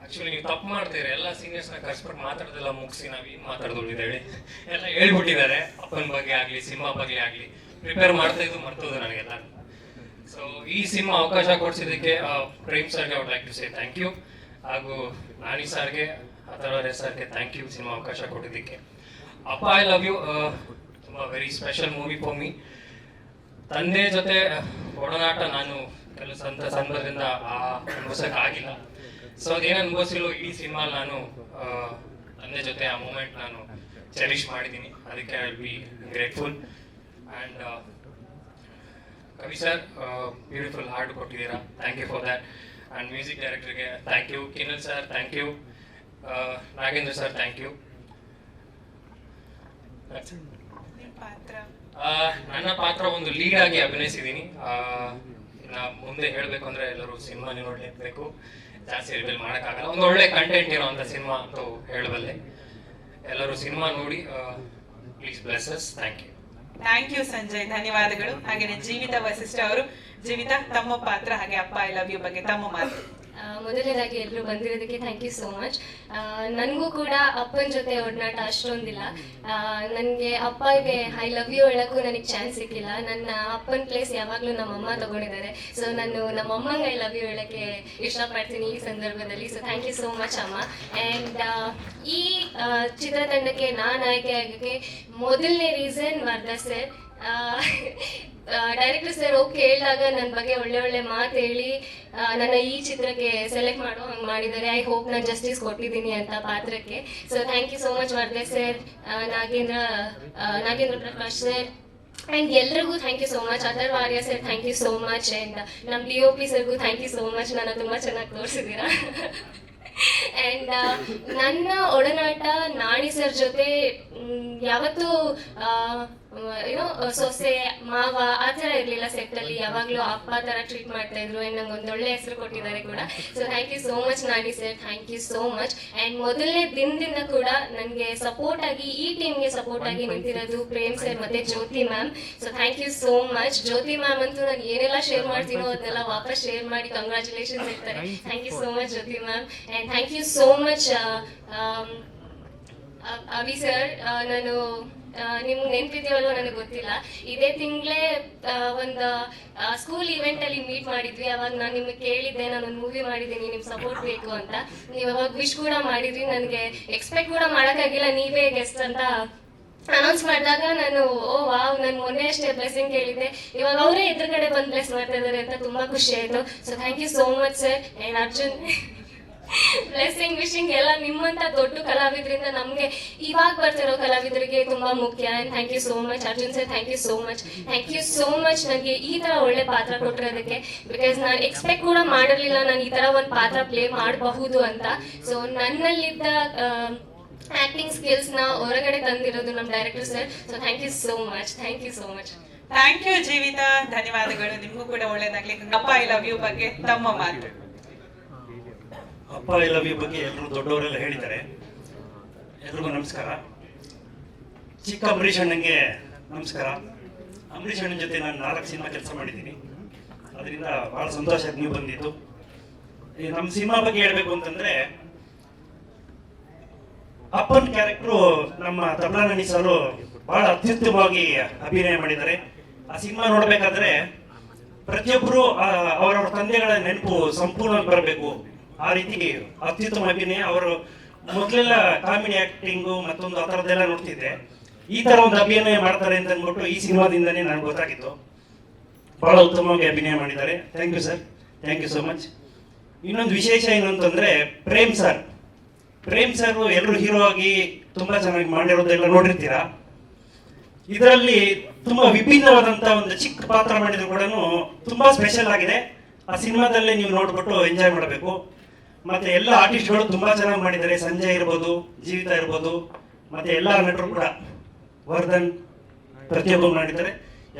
ಆಕ್ಚುಲಿ ನೀವು ತಪ್ಪು ಮಾಡ್ತೀರಿ. ಎಲ್ಲ ಸೀನಿಯರ್ಸ್ನ ಕರ್ಸ್ಬಿಟ್ಟು ಮಾತಾಡೋದೆಲ್ಲ ಮುಗಿಸಿ ನಾವು ಈಗ ಮಾತಾಡೋದಿದ್ದೇವೆ. ಎಲ್ಲ ಹೇಳ್ಬಿಟ್ಟಿದ್ದಾರೆ. ಅಪ್ಪನ ಬಗ್ಗೆ ಆಗಲಿ, ಸಿನಿಮಾ ಬಗ್ಗೆ ಆಗಲಿ ಪ್ರಿಪೇರ್ ಮಾಡ್ತಾ ಇದ್ದು ಮರ್ತೋದು ನನಗೆಲ್ಲ. ಸೊ ಈ ಸಿನಿಮಾ ಅವಕಾಶ ಕೊಡಿಸಿದ್ದಕ್ಕೆ ಪ್ರೇಮ್ ಸರ್ಗೆ would like to say thank you. ಹಾಗೂ ನಾಣಿ ಸರ್ಗೆ, ಅಥರ್ವ ಸರ್ಗೆ ಥ್ಯಾಂಕ್ ಯು ಸಿನಿಮಾ ಅವಕಾಶ ಕೊಟ್ಟಿದ್ದಕ್ಕೆ. ಅಪ್ಪ, ಐ ಲವ್ ಯು ತುಂಬ very special movie for me. ತಂದೆ ಜೊತೆ ಒಡನಾಟ ನಾನು ಕೆಲವು ಸಂದರ್ಭದಿಂದ ಅನುಭವಿಸೋಕ್ಕಾಗಿಲ್ಲ. ಸೊ ಅದೇನು ಅನುಭವಿಸಿಲ್ಲ, ಈ ಸಿನಿಮಾ ನಾನು ತಂದೆ ಜೊತೆ ಆ ಮೂಮೆಂಟ್ ನಾನು ಚೆರಿಶ್ ಮಾಡಿದ್ದೀನಿ. ಅದಕ್ಕೆ I will be grateful. And Kavi sir, beautiful ಹಾಡು ಕೊಟ್ಟಿದ್ದೀರಾ, thank you for that. And music ಡೈರೆಕ್ಟರ್ಗೆ thank you. Kinnal sir, thank you. Nagendra sir, thank you. ನನ್ನ ಪಾತ್ರ ಒಂದು ಲೀಡ್ ಆಗಿ ಅಭಿನಯಿಸಿದ್ದೀನಿ. ಮುಂದೆ ಹೇಳಬೇಕು ಅಂದರೆ ಎಲ್ಲರೂ ಸಿನಿಮಾ ನೋಡಲೇಬೇಕು, ಜಾಸ್ತಿ ರಿವೀಲ್ ಮಾಡೋಕ್ಕಾಗಲ್ಲ. ಒಂದು ಒಳ್ಳೆ ಕಂಟೆಂಟ್ ಇರೋವಂಥ ಸಿನಿಮಾ ಅಂತ ಹೇಳಬಲ್ಲೆ. ಎಲ್ಲರೂ ಸಿನಿಮಾ ನೋಡಿ please bless us. Thank you. Thank you Sanjay, ಧನ್ಯವಾದಗಳು. ಹಾಗೇನೆ ಜೀವಿತಾ ವಸಿಷ್ಠ ಅವರು. ಜೀವಿತಾ, ತಮ್ಮ ಪಾತ್ರ ಹಾಗೆ ಅಪ್ಪ, ಐ ಲವ್ ಯು ಬಗ್ಗೆ ತಮ್ಮ ಮಾತು. ಮೊದಲನೇದಾಗಿ ಎಲ್ಲರೂ ಬಂದಿರೋದಕ್ಕೆ ಥ್ಯಾಂಕ್ ಯು ಸೋ ಮಚ್. ನನಗೂ ಕೂಡ ಅಪ್ಪನ ಜೊತೆ ಒಡನಾಟ ಅಷ್ಟೊಂದಿಲ್ಲ. ನನಗೆ ಅಪ್ಪಗೆ ಐ ಲವ್ ಯು ಹೇಳೋಕ್ಕೂ ನನಗೆ ಚಾನ್ಸ್ ಸಿಕ್ಕಿಲ್ಲ. ನನ್ನ ಅಪ್ಪನ ಪ್ಲೇಸ್ ಯಾವಾಗಲೂ ನಮ್ಮಮ್ಮ ತಗೊಂಡಿದ್ದಾರೆ. ಸೊ ನಾನು ನಮ್ಮಮ್ಮಂಗೆ ಐ ಲವ್ ಯು ಹೇಳೋಕ್ಕೆ ಇಷ್ಟಪಡ್ತೀನಿ ಈ ಸಂದರ್ಭದಲ್ಲಿ. So thank you so much ಅಮ್ಮ. ಆ್ಯಂಡ್ ಈ ಚಿತ್ರತಂಡಕ್ಕೆ ನಾನು ಆಯ್ಕೆ ಆಗೋಕ್ಕೆ ಮೊದಲನೇ reason Vardha sir. Director sir okay ಹೇಳಿದಾಗ ನನ್ನ ಬಗ್ಗೆ ಒಳ್ಳೆ ಮಾತು ಹೇಳಿ ನನ್ನ ಈ ಚಿತ್ರಕ್ಕೆ ಸೆಲೆಕ್ಟ್ ಮಾಡೋ ಹಂಗೆ ಮಾಡಿದ್ದಾರೆ. ಐ ಹೋಪ್ ನಾನು ಜಸ್ಟಿಸ್ ಕೊಟ್ಟಿದ್ದೀನಿ ಅಂತ ಪಾತ್ರಕ್ಕೆ. So thank you so much Vardha sir, Nagendra Prakash sir, and ಎಲ್ರಿಗೂ thank you so much. Atharva Arya sir, thank you so much. And ನಮ್ಮ DOP ಸರ್ಗೂ ಥ್ಯಾಂಕ್ ಯು ಸೋ ಮಚ್. ನನ್ನ ತುಂಬ ಚೆನ್ನಾಗಿ ತೋರಿಸಿದ್ದೀರಾ. ಆ್ಯಂಡ್ ನನ್ನ ಒಡನಾಟ ನಾಣಿ ಸರ್ ಜೊತೆ ಯಾವತ್ತೂ ಏನೋ ಸೊಸೆ ಮಾವ ಆ ಥರ ಇರಲಿಲ್ಲ. ಸೆಟ್ಟಲ್ಲಿ ಯಾವಾಗಲೂ ಅಪ್ಪ ಥರ ಟ್ರೀಟ್ ಮಾಡ್ತಾ ಇದ್ರು. ಆ್ಯಂಡ್ ನಂಗೆ ಒಂದು ಒಳ್ಳೆ ಹೆಸರು ಕೊಟ್ಟಿದ್ದಾರೆ ಕೂಡ. So thank you so much Nani sir, thank you so much. And ಮೊದಲನೇ ದಿನದಿಂದ ಕೂಡ ನನಗೆ ಸಪೋರ್ಟ್ ಆಗಿ, ಈ ಟೀಮ್ಗೆ ಸಪೋರ್ಟ್ ಆಗಿ ನಿಂತಿರೋದು ಪ್ರೇಮ್ ಸರ್ ಮತ್ತು Jyothi ma'am. So thank you so much. Jyothi ma'am ಅಂತೂ ನಾನು ಏನೆಲ್ಲ ಶೇರ್ ಮಾಡ್ತೀನೋ ಅದನ್ನೆಲ್ಲ ವಾಪಸ್ ಶೇರ್ ಮಾಡಿ ಕಂಗ್ರ್ಯಾಚುಲೇಷನ್ಸ್ ಇರ್ತಾರೆ. Thank you so much Jyothi ma'am. And thank you so much Abhi sir. ನಾನು ನಿಮ್ಗೆ ನೆನಪಿದೆಯಲ್ಲೋ ನನಗೆ ಗೊತ್ತಿಲ್ಲ, ಇದೇ ತಿಂಗಳೇ ಒಂದು ಸ್ಕೂಲ್ ಇವೆಂಟಲ್ಲಿ ಮೀಟ್ ಮಾಡಿದ್ವಿ. ಅವಾಗ ನಾನು ನಿಮಗೆ ಕೇಳಿದ್ದೆ, ನಾನೊಂದು ಮೂವಿ ಮಾಡಿದ್ದೀನಿ, ನಿಮ್ಮ ಸಪೋರ್ಟ್ ಬೇಕು ಅಂತ. ನೀವು ಅವಾಗ ವಿಶ್ ಕೂಡ ಮಾಡಿದ್ರಿ. ನನಗೆ ಎಕ್ಸ್ಪೆಕ್ಟ್ ಕೂಡ ಮಾಡೋಕ್ಕಾಗಿಲ್ಲ ನೀವೇ ಗೆಸ್ಟ್ ಅಂತ ಅನೌನ್ಸ್ ಮಾಡಿದಾಗ ನಾನು ವಾವ್, ನಾನು ಮೊನ್ನೆ ಅಷ್ಟೇ ಬ್ಲೆಸ್ಸಿಂಗ್ ಕೇಳಿದ್ದೆ, ಇವಾಗ ಅವರೇ ಎದುರುಗಡೆ ಬಂದು ಬ್ಲೆಸ್ ಮಾಡ್ತಾ ಇದ್ದಾರೆ ಅಂತ ತುಂಬ ಖುಷಿ ಆಯಿತು. So thank you so much sir. And Arjun blessing wishing ಎಲ್ಲ ನಿಮ್ಮಂತ ದೊಡ್ಡ ಕಲಾವಿದ್ರಿಂದ ನಮಗೆ ಇವಾಗ ಬರ್ತಿರೋ ಕಲಾವಿದರಿಗೆ ತುಂಬಾ ಮುಖ್ಯ. And thank you so much Arjun sir, thank you so much ನನಗೆ ಈ ತರ ಒಳ್ಳೆ ಪಾತ್ರ ಕೊಟ್ಟಿರೋದಕ್ಕೆ. ಬಿಕಾಸ್ ನಾನು ಎಕ್ಸ್ಪೆಕ್ಟ್ ಕೂಡ ಮಾಡಿರಲಿಲ್ಲ ನಾನು ಈ ತರ ಒಂದು ಪಾತ್ರ ಪ್ಲೇ ಮಾಡಬಹುದು ಅಂತ. ಸೊ ನನ್ನಲ್ಲಿದ್ದ ಆಕ್ಟಿಂಗ್ ಸ್ಕಿಲ್ಸ್ನ ಹೊರಗಡೆ ತಂದಿರೋದು ನಮ್ಮ director sir. So thank you so much. Thank you Jeevitha, ಧನ್ಯವಾದಗಳು. ನಿಮಗೂ ಕೂಡ ಒಳ್ಳೇದಾಗ್ಲಿ. ಅಪ್ಪ ಐ ಲವ್ ಯು ಬಗ್ಗೆ ತಮ್ಮ ಮಾತು. ಅಪ್ಪ ಐ ಲವ್ ಯು ಬಗ್ಗೆ ಎಲ್ಲರೂ ದೊಡ್ಡವರೆಲ್ಲ ಹೇಳಿದ್ದಾರೆ. ಎಲ್ರಿಗೂ ನಮಸ್ಕಾರ. ಚಿಕ್ಕ ಅಂಬರೀಷ್ ಅಣ್ಣಂಗೆ ನಮಸ್ಕಾರ. ಅಂಬರೀಷ್ ಅಣ್ಣನ ಜೊತೆ ನಾನು 4 ಸಿನಿಮಾ ಕೆಲಸ ಮಾಡಿದ್ದೀನಿ. ಅದರಿಂದ ಭಾಳ ಸಂತೋಷ ನೀವು ಬಂದಿದ್ದು. ನಮ್ಮ ಸಿನಿಮಾ ಬಗ್ಗೆ ಹೇಳಬೇಕು ಅಂತಂದ್ರೆ, ಅಪ್ಪನ ಕ್ಯಾರೆಕ್ಟ್ರು ನಮ್ಮ ತಬ್ಲಾನಣಿ ಸರ್ ಬಹಳ ಅತ್ಯುತ್ತಮವಾಗಿ ಅಭಿನಯ ಮಾಡಿದ್ದಾರೆ. ಆ ಸಿನಿಮಾ ನೋಡ್ಬೇಕಾದ್ರೆ ಪ್ರತಿಯೊಬ್ಬರು ಅವರವರ ತಂದೆಗಳ ನೆನಪು ಸಂಪೂರ್ಣವಾಗಿ ಬರಬೇಕು. ಆ ರೀತಿ ಅತ್ಯುತ್ತಮ ಅಭಿನಯ. ಅವರು ಮೊದಲೆಲ್ಲ ಕಾಮಿಡಿ ಆಕ್ಟಿಂಗು ಮತ್ತೊಂದು ಆ ಥರದ್ದೆಲ್ಲ ನೋಡ್ತಿದ್ದೆ. ಈ ತರ ಒಂದು ಅಭಿನಯ ಮಾಡ್ತಾರೆ ಅಂತ ಅಂದ್ಬಿಟ್ಟು ಈ ಸಿನಿಮಾದಿಂದನೇ ನನಗೆ ಗೊತ್ತಾಗಿತ್ತು. ಬಹಳ ಉತ್ತಮವಾಗಿ ಅಭಿನಯ ಮಾಡಿದ್ದಾರೆ. Thank you sir, thank you so much. ಇನ್ನೊಂದು ವಿಶೇಷ ಏನು ಅಂತಂದ್ರೆ, ಪ್ರೇಮ್ ಸರ್ ಎಲ್ಲರೂ ಹೀರೋ ಆಗಿ ತುಂಬಾ ಚೆನ್ನಾಗಿ ಮಾಡಿರೋದೆಲ್ಲ ನೋಡಿರ್ತೀರಾ. ಇದರಲ್ಲಿ ತುಂಬಾ ವಿಭಿನ್ನವಾದಂತ ಒಂದು ಚಿಕ್ಕ ಪಾತ್ರ ಮಾಡಿದ್ರು ಕೂಡ ತುಂಬಾ ಸ್ಪೆಷಲ್ ಆಗಿದೆ. ಆ ಸಿನಿಮಾದಲ್ಲೇ ನೀವು ನೋಡ್ಬಿಟ್ಟು ಎಂಜಾಯ್ ಮಾಡಬೇಕು. ಮತ್ತೆ ಎಲ್ಲ ಆರ್ಟಿಸ್ಟ್ಗಳು ತುಂಬಾ ಚೆನ್ನಾಗಿ ಮಾಡಿದ್ದಾರೆ. ಸಂಜಯ್ ಇರ್ಬೋದು, ಜೀವಿತಾ ಇರ್ಬೋದು, ಮತ್ತೆ ಎಲ್ಲ ನಟರು ಕೂಡ, ವರ್ಧನ್, ಪ್ರತಿಯೊಬ್ಬರು ಮಾಡಿದ್ದಾರೆ.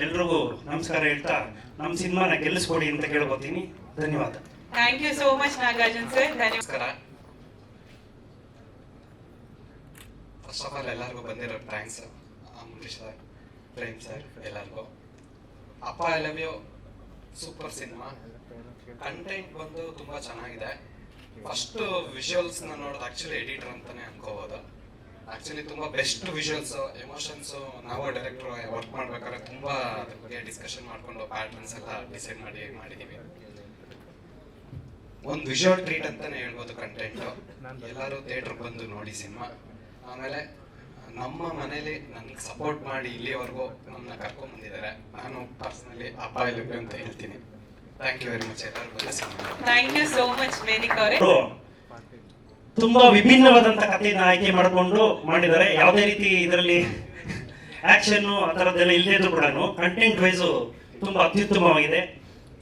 ಎಲ್ರಿಗೂ ನಮಸ್ಕಾರ ಹೇಳ್ತಾ ನಮ್ಮ ಸಿನಿಮಾನ ಗೆಲ್ಲಿಸ್ಕೊಡಿ ಅಂತ ಕೇಳ್ಕೊತೀನಿ. ಧನ್ಯವಾದ. Thank you so much Nagarjun sir. ನಮಸ್ಕಾರ. ಫಸ್ಟ್ ಆಫ್ ಆಲ್ ಎಲ್ಲರಿಗೂ ಬಂದಿರೋ thanks. Ambareesh sir, Prem sir, ಎಲ್ಲರಿಗೂ. ಅಪ್ಪ I love you super cinema. Content ಬಂದು ತುಂಬ ಚೆನ್ನಾಗಿದೆ. ಫಸ್ಟ್ ವಿಜುವಲ್ಸ್ನ ನೋಡೋದು ಆ್ಯಕ್ಚುಲಿ ಎಡಿಟರ್ ಅಂತಲೇ ಅನ್ಕೋಬೋದು. ಆ್ಯಕ್ಚುಲಿ ತುಂಬ ಬೆಸ್ಟ್ ವಿಜುವಲ್ಸು, ಎಮೋಷನ್ಸು. ನಾವು ಡೈರೆಕ್ಟ್ರು ವರ್ಕ್ ಮಾಡ್ಬೇಕಾದ್ರೆ ತುಂಬ ಅದ್ರ ಬಗ್ಗೆ ಡಿಸ್ಕಷನ್ ಮಾಡಿಕೊಂಡು ಪ್ಯಾಟರ್ನ್ಸ್ ಎಲ್ಲ ಡಿಸೈಡ್ ಮಾಡಿದ್ದೀವಿ. ಒಂದು ವಿಜುವಲ್ ಟ್ರೀಟ್ ಅಂತಲೇ ಹೇಳ್ಬೋದು ಕಂಟೆಂಟು. ಎಲ್ಲರೂ ಥಿಯೇಟ್ರಿಗೆ ಬಂದು ನೋಡಿ ಸಿನಿಮಾ. ಆಮೇಲೆ ನಮ್ಮ ಮನೇಲಿ ನನಗೆ ಸಪೋರ್ಟ್ ಮಾಡಿ ಇಲ್ಲಿವರೆಗೂ ನಮ್ಮನ್ನ ಕರ್ಕೊಂಡ್ ಬಂದಿದ್ದಾರೆ. ನಾನು ಪರ್ಸನಲಿ ಅಪ್ಪ ಐ ಲವ್ ಯು ಅಂತ ಹೇಳ್ತೀನಿ. Thank you very much. Thank you so much Vedik ಅವರೇ. ತುಂಬಾ ವಿಭಿನ್ನವಾದಂತ ಕಥೆಯನ್ನು ಆಯ್ಕೆ ಮಾಡಿಕೊಂಡು ಮಾಡಿದ್ದಾರೆ. ಯಾವುದೇ ರೀತಿ ಇದರಲ್ಲಿ ಆಕ್ಷನ್ ಆ ಥರದ್ದೆಲ್ಲ ಇಲ್ಲದೇ ಇದ್ರು ಕೂಡ ಕಂಟೆಂಟ್ ವೈಸು ತುಂಬಾ ಅತ್ಯುತ್ತಮವಾಗಿದೆ.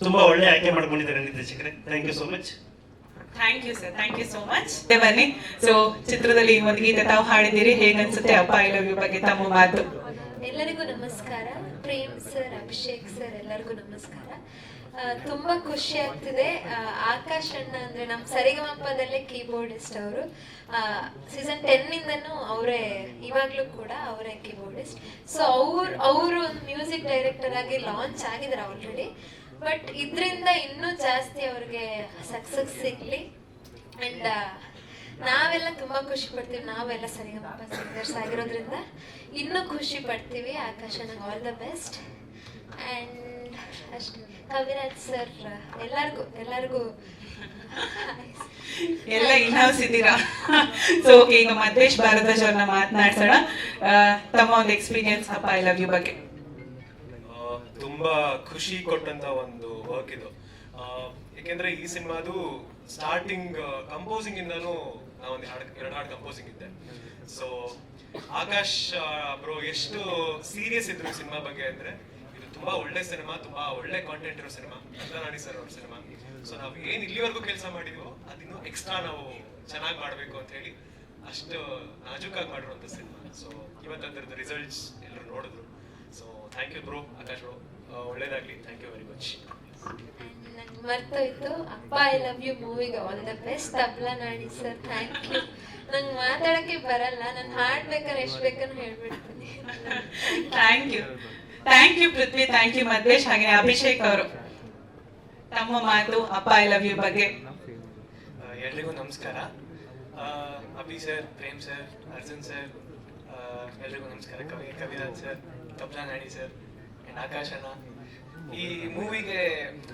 ತುಂಬಾ ಒಳ್ಳೆ ಆಯ್ಕೆ ಮಾಡ್ಕೊಂಡಿದ್ದಾರೆ ನಿರ್ದೇಶಕರೇ. Thank you so much. Thank you sir, thank you so much. ಬನ್ನಿ. ಸೊ ಚಿತ್ರದಲ್ಲಿ ಒಂದು ಗೀತೆ ತಾವು ಹಾಡಿದ್ದೀರಿ, ಹೇಗನ್ಸುತ್ತೆ ಅಪ್ಪ ಐ ಲವ್ ಯು ಬಗ್ಗೆ ತಮ್ಮ ಮಾತು? ಎಲ್ಲರಿಗೂ ನಮಸ್ಕಾರ. ಪ್ರೇಮ್ ಸರ್, ಅಭಿಷೇಕ್ ಸರ್, ಎಲ್ಲರಿಗೂ ನಮಸ್ಕಾರ. ತುಂಬಾ ಖುಷಿ ಆಗ್ತಿದೆ. ಆಕಾಶ್ ಅಣ್ಣ ಅಂದ್ರೆ ನಮ್ಮ ಸರಿಗಮಪದಲ್ಲೇ ಕೀಬೋರ್ಡಿಸ್ಟ್ ಅವರು. ಸೀಸನ್ 10 ಇಂದನೂ ಅವರೇ, ಇವಾಗ್ಲೂ ಕೂಡ ಅವರೇ ಕೀಬೋರ್ಡಿಸ್ಟ್. ಸೊ ಅವರು ಒಂದು ಮ್ಯೂಸಿಕ್ ಡೈರೆಕ್ಟರ್ ಆಗಿ ಲಾಂಚ್ ಆಗಿದ್ದಾರೆ ಆಲ್ರೆಡಿ. ಬಟ್ ಇದರಿಂದ ಇನ್ನೂ ಜಾಸ್ತಿ ಅವ್ರಿಗೆ ಸಕ್ಸಸ್ ಸಿಗ್ಲಿ. ಅಂಡ್ ನಾವೆಲ್ಲ ತುಂಬಾ ಖುಷಿ ಪಡ್ತೀವಿ. ನಾವೆಲ್ಲ ಸರಿಗಮಪ ಸಿಂಗರ್ಸ್ ಆಗಿರೋದ್ರಿಂದ ಇನ್ನೂ ಖುಷಿ ಪಡ್ತೀವಿ. ಆಕಾಶ ನಂಗೆ ಆಲ್ ದ ಬೆಸ್ಟ್. ಅಂಡ್ ಅಷ್ಟೇ. ಕವಿರಾಜ್ ಸರ್, ಎಲ್ಲರಿಗೂ ಎಲ್ಲ ಇನ್ಹೌಸ್ ಇದ್ದೀರಾ. ಸೊ ಈಗ ಮಧ್ವೇಶ್ ಭಾರದ್ವಾಜ್ ಅವ್ರನ್ನ ಮಾತನಾಡ್ಸೋಣ. ತಮ್ಮ ಒಂದು ಎಕ್ಸ್ಪೀರಿಯನ್ಸ್ ಅಪ್ಪ ಐ ಲವ್ ಯು ಬಗ್ಗೆ. ತುಂಬಾ ಖುಷಿ ಕೊಟ್ಟಂತ ಒಂದು ವರ್ಕ್ ಇದು. ಏಕೆಂದ್ರೆ ಈ ಸಿನಿಮಾದು ಸ್ಟಾರ್ಟಿಂಗ್ ಕಂಪೋಸಿಂಗ್ ಇಂದಾನು ನಾವೊಂದು 2 ಹಾಡು ಕಂಪೋಸಿಂಗ್ ಇದ್ದೆ. ಸೊ ಆಕಾಶ್ ಬ್ರೋ ಎಷ್ಟು ಸೀರಿಯಸ್ ಇದ್ರು ಸಿನಿಮಾ ಬಗ್ಗೆ ಅಂದ್ರೆ, ಇದು ತುಂಬಾ ಒಳ್ಳೆ ಸಿನಿಮಾ, ತುಂಬಾ ಒಳ್ಳೆ ಕಾಂಟೆಂಟ್ ಇರೋ ಸಿನಿಮಾ, ತಬ್ಲಾನಣಿ ಸರ್ ಅವ್ರ ಸಿನಿಮಾ. ಸೊ ನಾವು ಏನ್ ಇಲ್ಲಿವರೆಗೂ ಕೆಲಸ ಮಾಡಿದ್ವೋ ಅದಿನ್ನು ಎಕ್ಸ್ಟ್ರಾ ನಾವು ಚೆನ್ನಾಗಿ ಮಾಡ್ಬೇಕು ಅಂತ ಹೇಳಿ ಅಷ್ಟು ನಾಜೂಕಾಗಿ ಮಾಡಿರುವಂತ ಸಿನಿಮಾ. ಸೊ ಇವತ್ತು ಅದರದ್ದು ರಿಸಲ್ಟ್ಸ್ ಎಲ್ಲರೂ ನೋಡಿದ್ರು. So thank you bro, Akash bro, ಒಳ್ಳೇದಾಗ್ಲಿ. Thank you very much. ನಂಗೆ ಮರ್ತೋಯ್ತು, ಅಪ್ಪ ಐ ಲವ್ ಯು ಮೂವಿಗೆ all the best. Tabla Nani sir, thank you. ನಂಗೆ ಮಾತಾಡಕ್ಕೆ ಬರಲ್ಲ, ನಾನು ಹಾಡ್ಬೇಕಾದ್ರೆ ಎಷ್ಟು ಬೇಕನ್ನು ಹೇಳ್ಬಿಡ್ತೀನಿ. Thank you Prithvi, thank you Madhvesh. ಹಾಗೆ ಅಭಿಷೇಕ್ ಅವರು ತಮ್ಮ ಮಾತು ಅಪ್ಪ ಐ ಲವ್ ಯು ಬಗ್ಗೆ. ಎಲ್ರಿಗೂ ನಮಸ್ಕಾರ. Abhi sir, Prem sir, Arjun sir, ಎಲ್ರಿಗೂ ನಮಸ್ಕಾರ. ಕವಿರಾಜ್ ಸರ್, ತಬ್ಲಾನಣಿ ಸರ್, ಆಕಾಶ್ ಅಣ್ಣ. ಈ ಮೂವಿಗೆ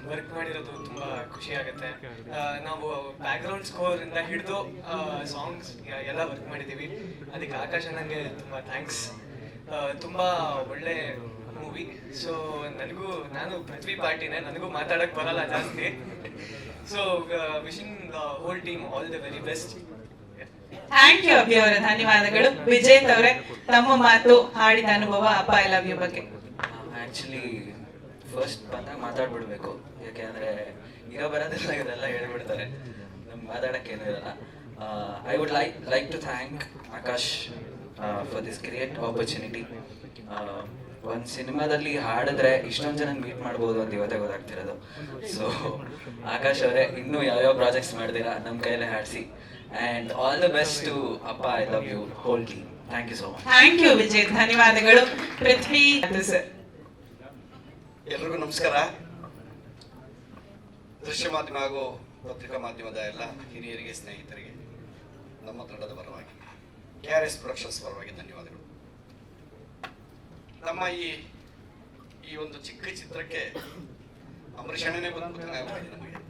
ವರ್ಕ್ ಮಾಡಿರೋದು ತುಂಬಾ ಖುಷಿ ಆಗುತ್ತೆ. ನಾವು ಬ್ಯಾಕ್ಗ್ರೌಂಡ್ ಸ್ಕೋರ್ ಇಂದ ಹಿಡಿದು ಸಾಂಗ್ಸ್ ಎಲ್ಲ ವರ್ಕ್ ಮಾಡಿದ್ದೀವಿ. ಅದಕ್ಕೆ ಆಕಾಶ್ ಅಣ್ಣಂಗೆ ತುಂಬಾ ಥ್ಯಾಂಕ್ಸ್. ತುಂಬಾ ಒಳ್ಳೆ ಮೂವಿ. ಸೊ ನಾನು ಪೃಥ್ವಿ ಪಾರ್ಟಿನೇ, ನನಗೂ ಮಾತಾಡಕ್ ಬರಲ್ಲ ಜಾಸ್ತಿ. So wishing the whole team all the very best. Thank you Abhi ಅವರ ಧನ್ಯವಾದಗಳು. ವಿಜೇತ್ ಅವರೇ, ತಮ್ಮ ಮಾತು, ಹಾಡಿದ ಅನುಭವ ಅಪ್ಪ ಐ ಲವ್ ಯು ಬಗ್ಗೆ. ಆ್ಯಕ್ಚುಲಿ ಫಸ್ಟ್ ಬಂದಾಗ ಮಾತಾಡ್ಬಿಡ್ಬೇಕು, ಯಾಕೆಂದರೆ ಈಗ ಬರೋದಿಲ್ಲ, ಇದೆಲ್ಲ ಹೇಳ್ಬಿಡ್ತಾರೆ, ನಮ್ಗೆ ಮಾತಾಡೋಕ್ಕೇನೂ ಇರಲ್ಲ. I would like to thank Akash for this great opportunity. ಒಂದು ಸಿನಿಮಾದಲ್ಲಿ ಹಾಡಿದ್ರೆ ಇಷ್ಟೊಂದು ಜನ ಮೀಟ್ ಮಾಡ್ಬೋದು ಅಂತ ಇವತ್ತೇ ಗೊತ್ತಾಗ್ತಿರೋದು. ಸೊ ಆಕಾಶ್ ಅವರೇ, ಇನ್ನೂ ಯಾವ್ಯಾವ ಪ್ರಾಜೆಕ್ಟ್ಸ್ ಮಾಡಿದ್ದೀರಾ ನಮ್ಮ ಕೈಯಲ್ಲೇ ಹಾಡಿಸಿ. And all the best to ಅಪ್ಪ I love you whole team. Thank you so much. Thank you Vijay, ಧನ್ಯವಾದಗಳು. ಪೃಥ್ವಿ ಸರ್. ಎಲ್ರಿಗೂ ನಮಸ್ಕಾರ. ದೃಶ್ಯ ಮಾಧ್ಯಮ ಹಾಗೂ ಪತ್ರಿಕಾ ಮಾಧ್ಯಮದ ಎಲ್ಲ ಹಿರಿಯರಿಗೆ, ಸ್ನೇಹಿತರಿಗೆ ನಮ್ಮ ತಂಡದ ಪರವಾಗಿ, KRS ಪ್ರೊಡಕ್ಷನ್ಸ್ ಪರವಾಗಿ ಧನ್ಯವಾದಗಳು. ನಮ್ಮ ಈ ಒಂದು ಚಿಕ್ಕ ಚಿತ್ರಕ್ಕೆ ಅಂಬರೀಷ್ ಅಣ್ಣನೇ ಬಂದ್ಬಿಟ್ಟು ನಮಗೆ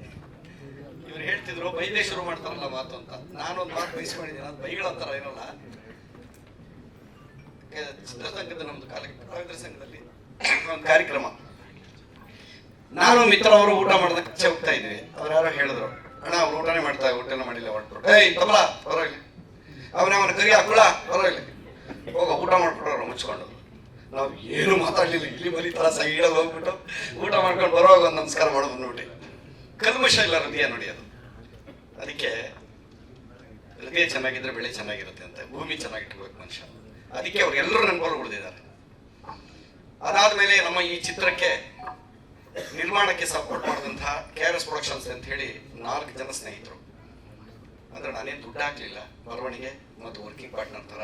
ಇವ್ರು ಹೇಳ್ತಿದ್ರು ಬೈದೇ ಶುರು ಮಾಡ್ತಾರಲ್ಲ ಮಾತು ಅಂತ. ನಾನೊಂದು ಮಾತು ಬಯಸ್ಕೊಂಡಿದ್ದೀನಿ, ಅದು ಬೈಗಳಂತಾರ ಇರಲ್ಲ. ಚಿತ್ರಸಂಘದ ನಮ್ದು ಕಲಾವಿದರ ಸಂಘದಲ್ಲಿ ಒಂದು ಕಾರ್ಯಕ್ರಮ, ನಾನು ಮಿತ್ರ ಅವರು ಊಟ ಮಾಡೋದಕ್ಕೆ ಹೋಗ್ತಾ ಇದ್ವಿ. ಅವ್ರು ಯಾರೋ ಹೇಳಿದ್ರು, ಅಣ್ಣ ಅವ್ರು ಊಟನೇ ಊಟನ ಮಾಡಿಲ್ಲ ಹೊರಟು, ಏಯ್ ತಬಲ ಪರವಾಗಿಲ್ಲ, ಅವನ ಕರಿ ಹಾಕುಳ ಪರವಾಗಿಲ್ಲ, ಹೋಗ ಊಟ ಮಾಡ್ಕೊಡೋರು ಮುಚ್ಕೊಂಡು. ನಾವು ಏನು ಮಾತಾಡ್ಲಿಲ್ಲ, ಇಲ್ಲಿ ಮಲಿತರ ಸೈಡಲ್ಲಿ ಹೋಗ್ಬಿಟ್ಟು ಊಟ ಮಾಡ್ಕೊಂಡು ಬರುವಾಗ ಒಂದು ನಮಸ್ಕಾರ ಮಾಡೋ ಬಂದ್ಬಿಟ್ಟು. ಕಲ್ಮಶ ಇಲ್ಲ ಹೃದಯ ನೋಡಿ ಅದು. ಅದಕ್ಕೆ ಹೃದಯ ಚೆನ್ನಾಗಿದ್ರೆ ಬೆಳೆ ಚೆನ್ನಾಗಿರುತ್ತೆ ಅಂತ, ಭೂಮಿ ಚೆನ್ನಾಗಿಟ್ಕೋಬೇಕು ಮನುಷ್ಯ. ಅದಕ್ಕೆ ಅವ್ರು ಎಲ್ಲರೂ ನೆನಪಲ್ಲಿ ಉಳಿದಿದ್ದಾರೆ. ಅದಾದ್ಮೇಲೆ ನಮ್ಮ ಈ ಚಿತ್ರಕ್ಕೆ ನಿರ್ಮಾಣಕ್ಕೆ ಸಪೋರ್ಟ್ ಮಾಡಿದಂತಹ KRS ಪ್ರೊಡಕ್ಷನ್ಸ್ ಅಂತ ಹೇಳಿ 4 ಜನ ಸ್ನೇಹಿತರು. ಅಂದ್ರೆ ನಾನೇನು ದುಡ್ಡು ಹಾಕ್ಲಿಲ್ಲ, ಬರವಣಿಗೆ ಮತ್ತು ವರ್ಕಿಂಗ್ ಪಾರ್ಟ್ನರ್ ತರ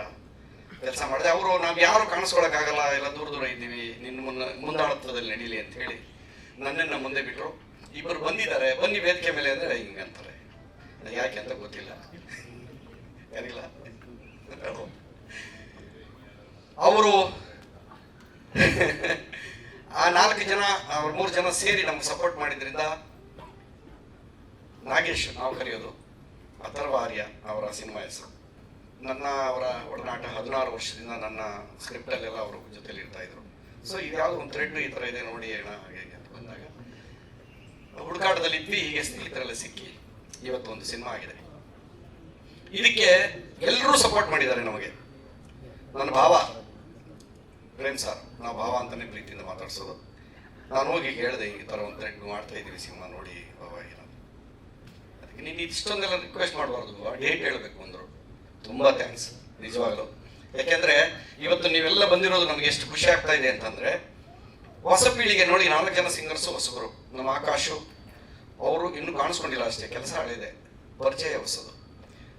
ಕೆಲಸ ಮಾಡಿದೆ. ಅವರು ನಾವು ಯಾರು ಕಾಣಿಸ್ಕೊಳಕ್ಕಾಗಲ್ಲ, ಎಲ್ಲ ದೂರ ದೂರ ಇದ್ದೀವಿ, ನಿನ್ನ ಮುಂದಾಳತ್ವದಲ್ಲಿ ನಡೀಲಿ ಅಂತ ಹೇಳಿ ನನ್ನನ್ನು ಮುಂದೆ ಬಿಟ್ಟರು. ಇಬ್ಬರು ಬಂದಿದ್ದಾರೆ, ಬನ್ನಿ ವೇದಿಕೆ ಮೇಲೆ ಅಂದ್ರೆ ಹಿಂಗಂತಾರೆ. ಯಾಕೆ ಅಂತ ಗೊತ್ತಿಲ್ಲ, ಯಾರಿಲ್ಲ. ಅವರು ಆ 4 ಜನ, ಅವ್ರು 3 ಜನ ಸೇರಿ ನಮ್ಗೆ ಸಪೋರ್ಟ್ ಮಾಡಿದ್ರಿಂದ ನಾಗೇಶ್ ನಾವು ಕರೆಯೋದು, ಅಥರ್ವ ಆರ್ಯ ಅವರ ಸಿನಿಮಾ ಹೆಸರು. ಅವರ ಒಡನಾಟ 16 ವರ್ಷದಿಂದ ನನ್ನ ಸ್ಕ್ರಿಪ್ಟಲ್ಲೆಲ್ಲ ಅವರು ಜೊತೆಲಿ ಇರ್ತಾ ಇದ್ರು. ಸೊ ಇದ್ಯಾವುದೋ ಒಂದು ಥ್ರೆಡ್ ಈ ಥರ ಇದೆ ನೋಡಿ ಅಣ್ಣ ಹಾಗೆ ಅಂತ ಬಂದಾಗ ಹುಡುಕಾಟದಲ್ಲಿ ಇದ್ವಿ. ಹೀಗೆ ಸ್ನೇಹಿತರೆಲ್ಲ ಸಿಕ್ಕಿ ಇವತ್ತು ಒಂದು ಸಿನಿಮಾ ಆಗಿದೆ. ಇದಕ್ಕೆ ಎಲ್ಲರೂ ಸಪೋರ್ಟ್ ಮಾಡಿದ್ದಾರೆ ನಮಗೆ. ನನ್ನ ಭಾವ ಪ್ರೇಮ್ ಸರ್, ನಾವು ಭಾವ ಅಂತಾನೆ ಪ್ರೀತಿಯಿಂದ ಮಾತಾಡ್ಸೋದು. ನಾನು ಹೋಗಿ ಹೇಳಿದೆ, ಈ ಥರ ಒಂದು ಥ್ರೆಡ್ ಮಾಡ್ತಾ ಇದ್ದೀವಿ ಸಿನಿಮಾ ನೋಡಿ ಭಾವ ಏನೋ. ಅದಕ್ಕೆ ನೀನು ಇಷ್ಟೊಂದೆಲ್ಲ ರಿಕ್ವೆಸ್ಟ್ ಮಾಡಬಾರ್ದು, ಡೇಟ್ ಹೇಳಬೇಕು ಅಂದರು. ತುಂಬ ಥ್ಯಾಂಕ್ಸ್ ನಿಜವಾಗಲು. ಯಾಕೆಂದರೆ ಇವತ್ತು ನೀವೆಲ್ಲ ಬಂದಿರೋದು ನಮಗೆ ಎಷ್ಟು ಖುಷಿ ಆಗ್ತಾ ಇದೆ ಅಂತಂದರೆ, ಹೊಸ ಪೀಳಿಗೆ ನೋಡಿ 4 ಜನ ಸಿಂಗರ್ಸು ಹೊಸಬರು. ನಮ್ಮ ಆಕಾಶು ಅವರು ಇನ್ನೂ ಕಾಣಿಸ್ಕೊಂಡಿಲ್ಲ ಅಷ್ಟೇ, ಕೆಲಸ ಹಳಿದೆ, ಪರಿಚಯ ಹೊಸದು.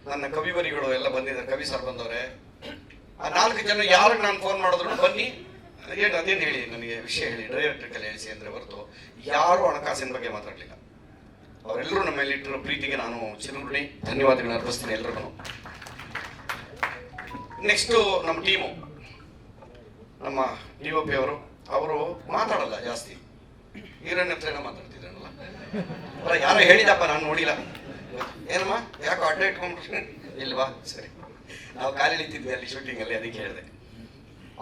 ನನ್ನ ಕವಿವರಿಗಳು ಎಲ್ಲ ಬಂದಿದ್ದಾರೆ, ಕವಿ ಸರ್ ಬಂದವರೆ. ಆ 4 ಜನ ಯಾರಿಗೆ ನಾನು ಫೋನ್ ಮಾಡಿದ್ರು ಬನ್ನಿ, ಅದೇನು ಹೇಳಿ ನನಗೆ ವಿಷಯ ಹೇಳಿ, ಡೈರೆಕ್ಟ್ರಿಕಲ್ಲಿ ಹೇಳಿಸಿ ಅಂದರೆ ಹೊರತು ಯಾರೂ ಹಣಕಾಸಿನ ಬಗ್ಗೆ ಮಾತಾಡಲಿಲ್ಲ. ಅವರೆಲ್ಲರೂ ನಮ್ಮ ಮೇಲೆ ಇಟ್ಟಿರೋ ಪ್ರೀತಿಗೆ ನಾನು ಚಿರುಗುಣಿ ಧನ್ಯವಾದಗಳನ್ನ ಅರ್ಪಿಸ್ತೀನಿ ಎಲ್ರಿಗೂ. ನೆಕ್ಸ್ಟು ನಮ್ಮ ಟೀಮು, ನಮ್ಮ DOP ಅವರು ಮಾತಾಡಲ್ಲ ಜಾಸ್ತಿ, ಹೀರೋಯಿನ್ ಹತ್ರ ಏನೋ ಮಾತಾಡ್ತಿದ್ರಲ್ಲ. ಅಲ್ಲ ಯಾರೋ ಹೇಳಿದಪ್ಪ, ನಾನು ನೋಡಿಲ್ಲ. ಏನಮ್ಮ ಯಾಕೋ ಅಡ್ಡ ಇಟ್ಕೊಂಡ್ಬಿಟ್ರೆ ಇಲ್ವಾ? ಸರಿ, ನಾವು ಖಾಲಿ ನಿಂತಿದ್ವಿ ಅಲ್ಲಿ ಶೂಟಿಂಗಲ್ಲಿ, ಅದಕ್ಕೆ ಹೇಳಿದೆ.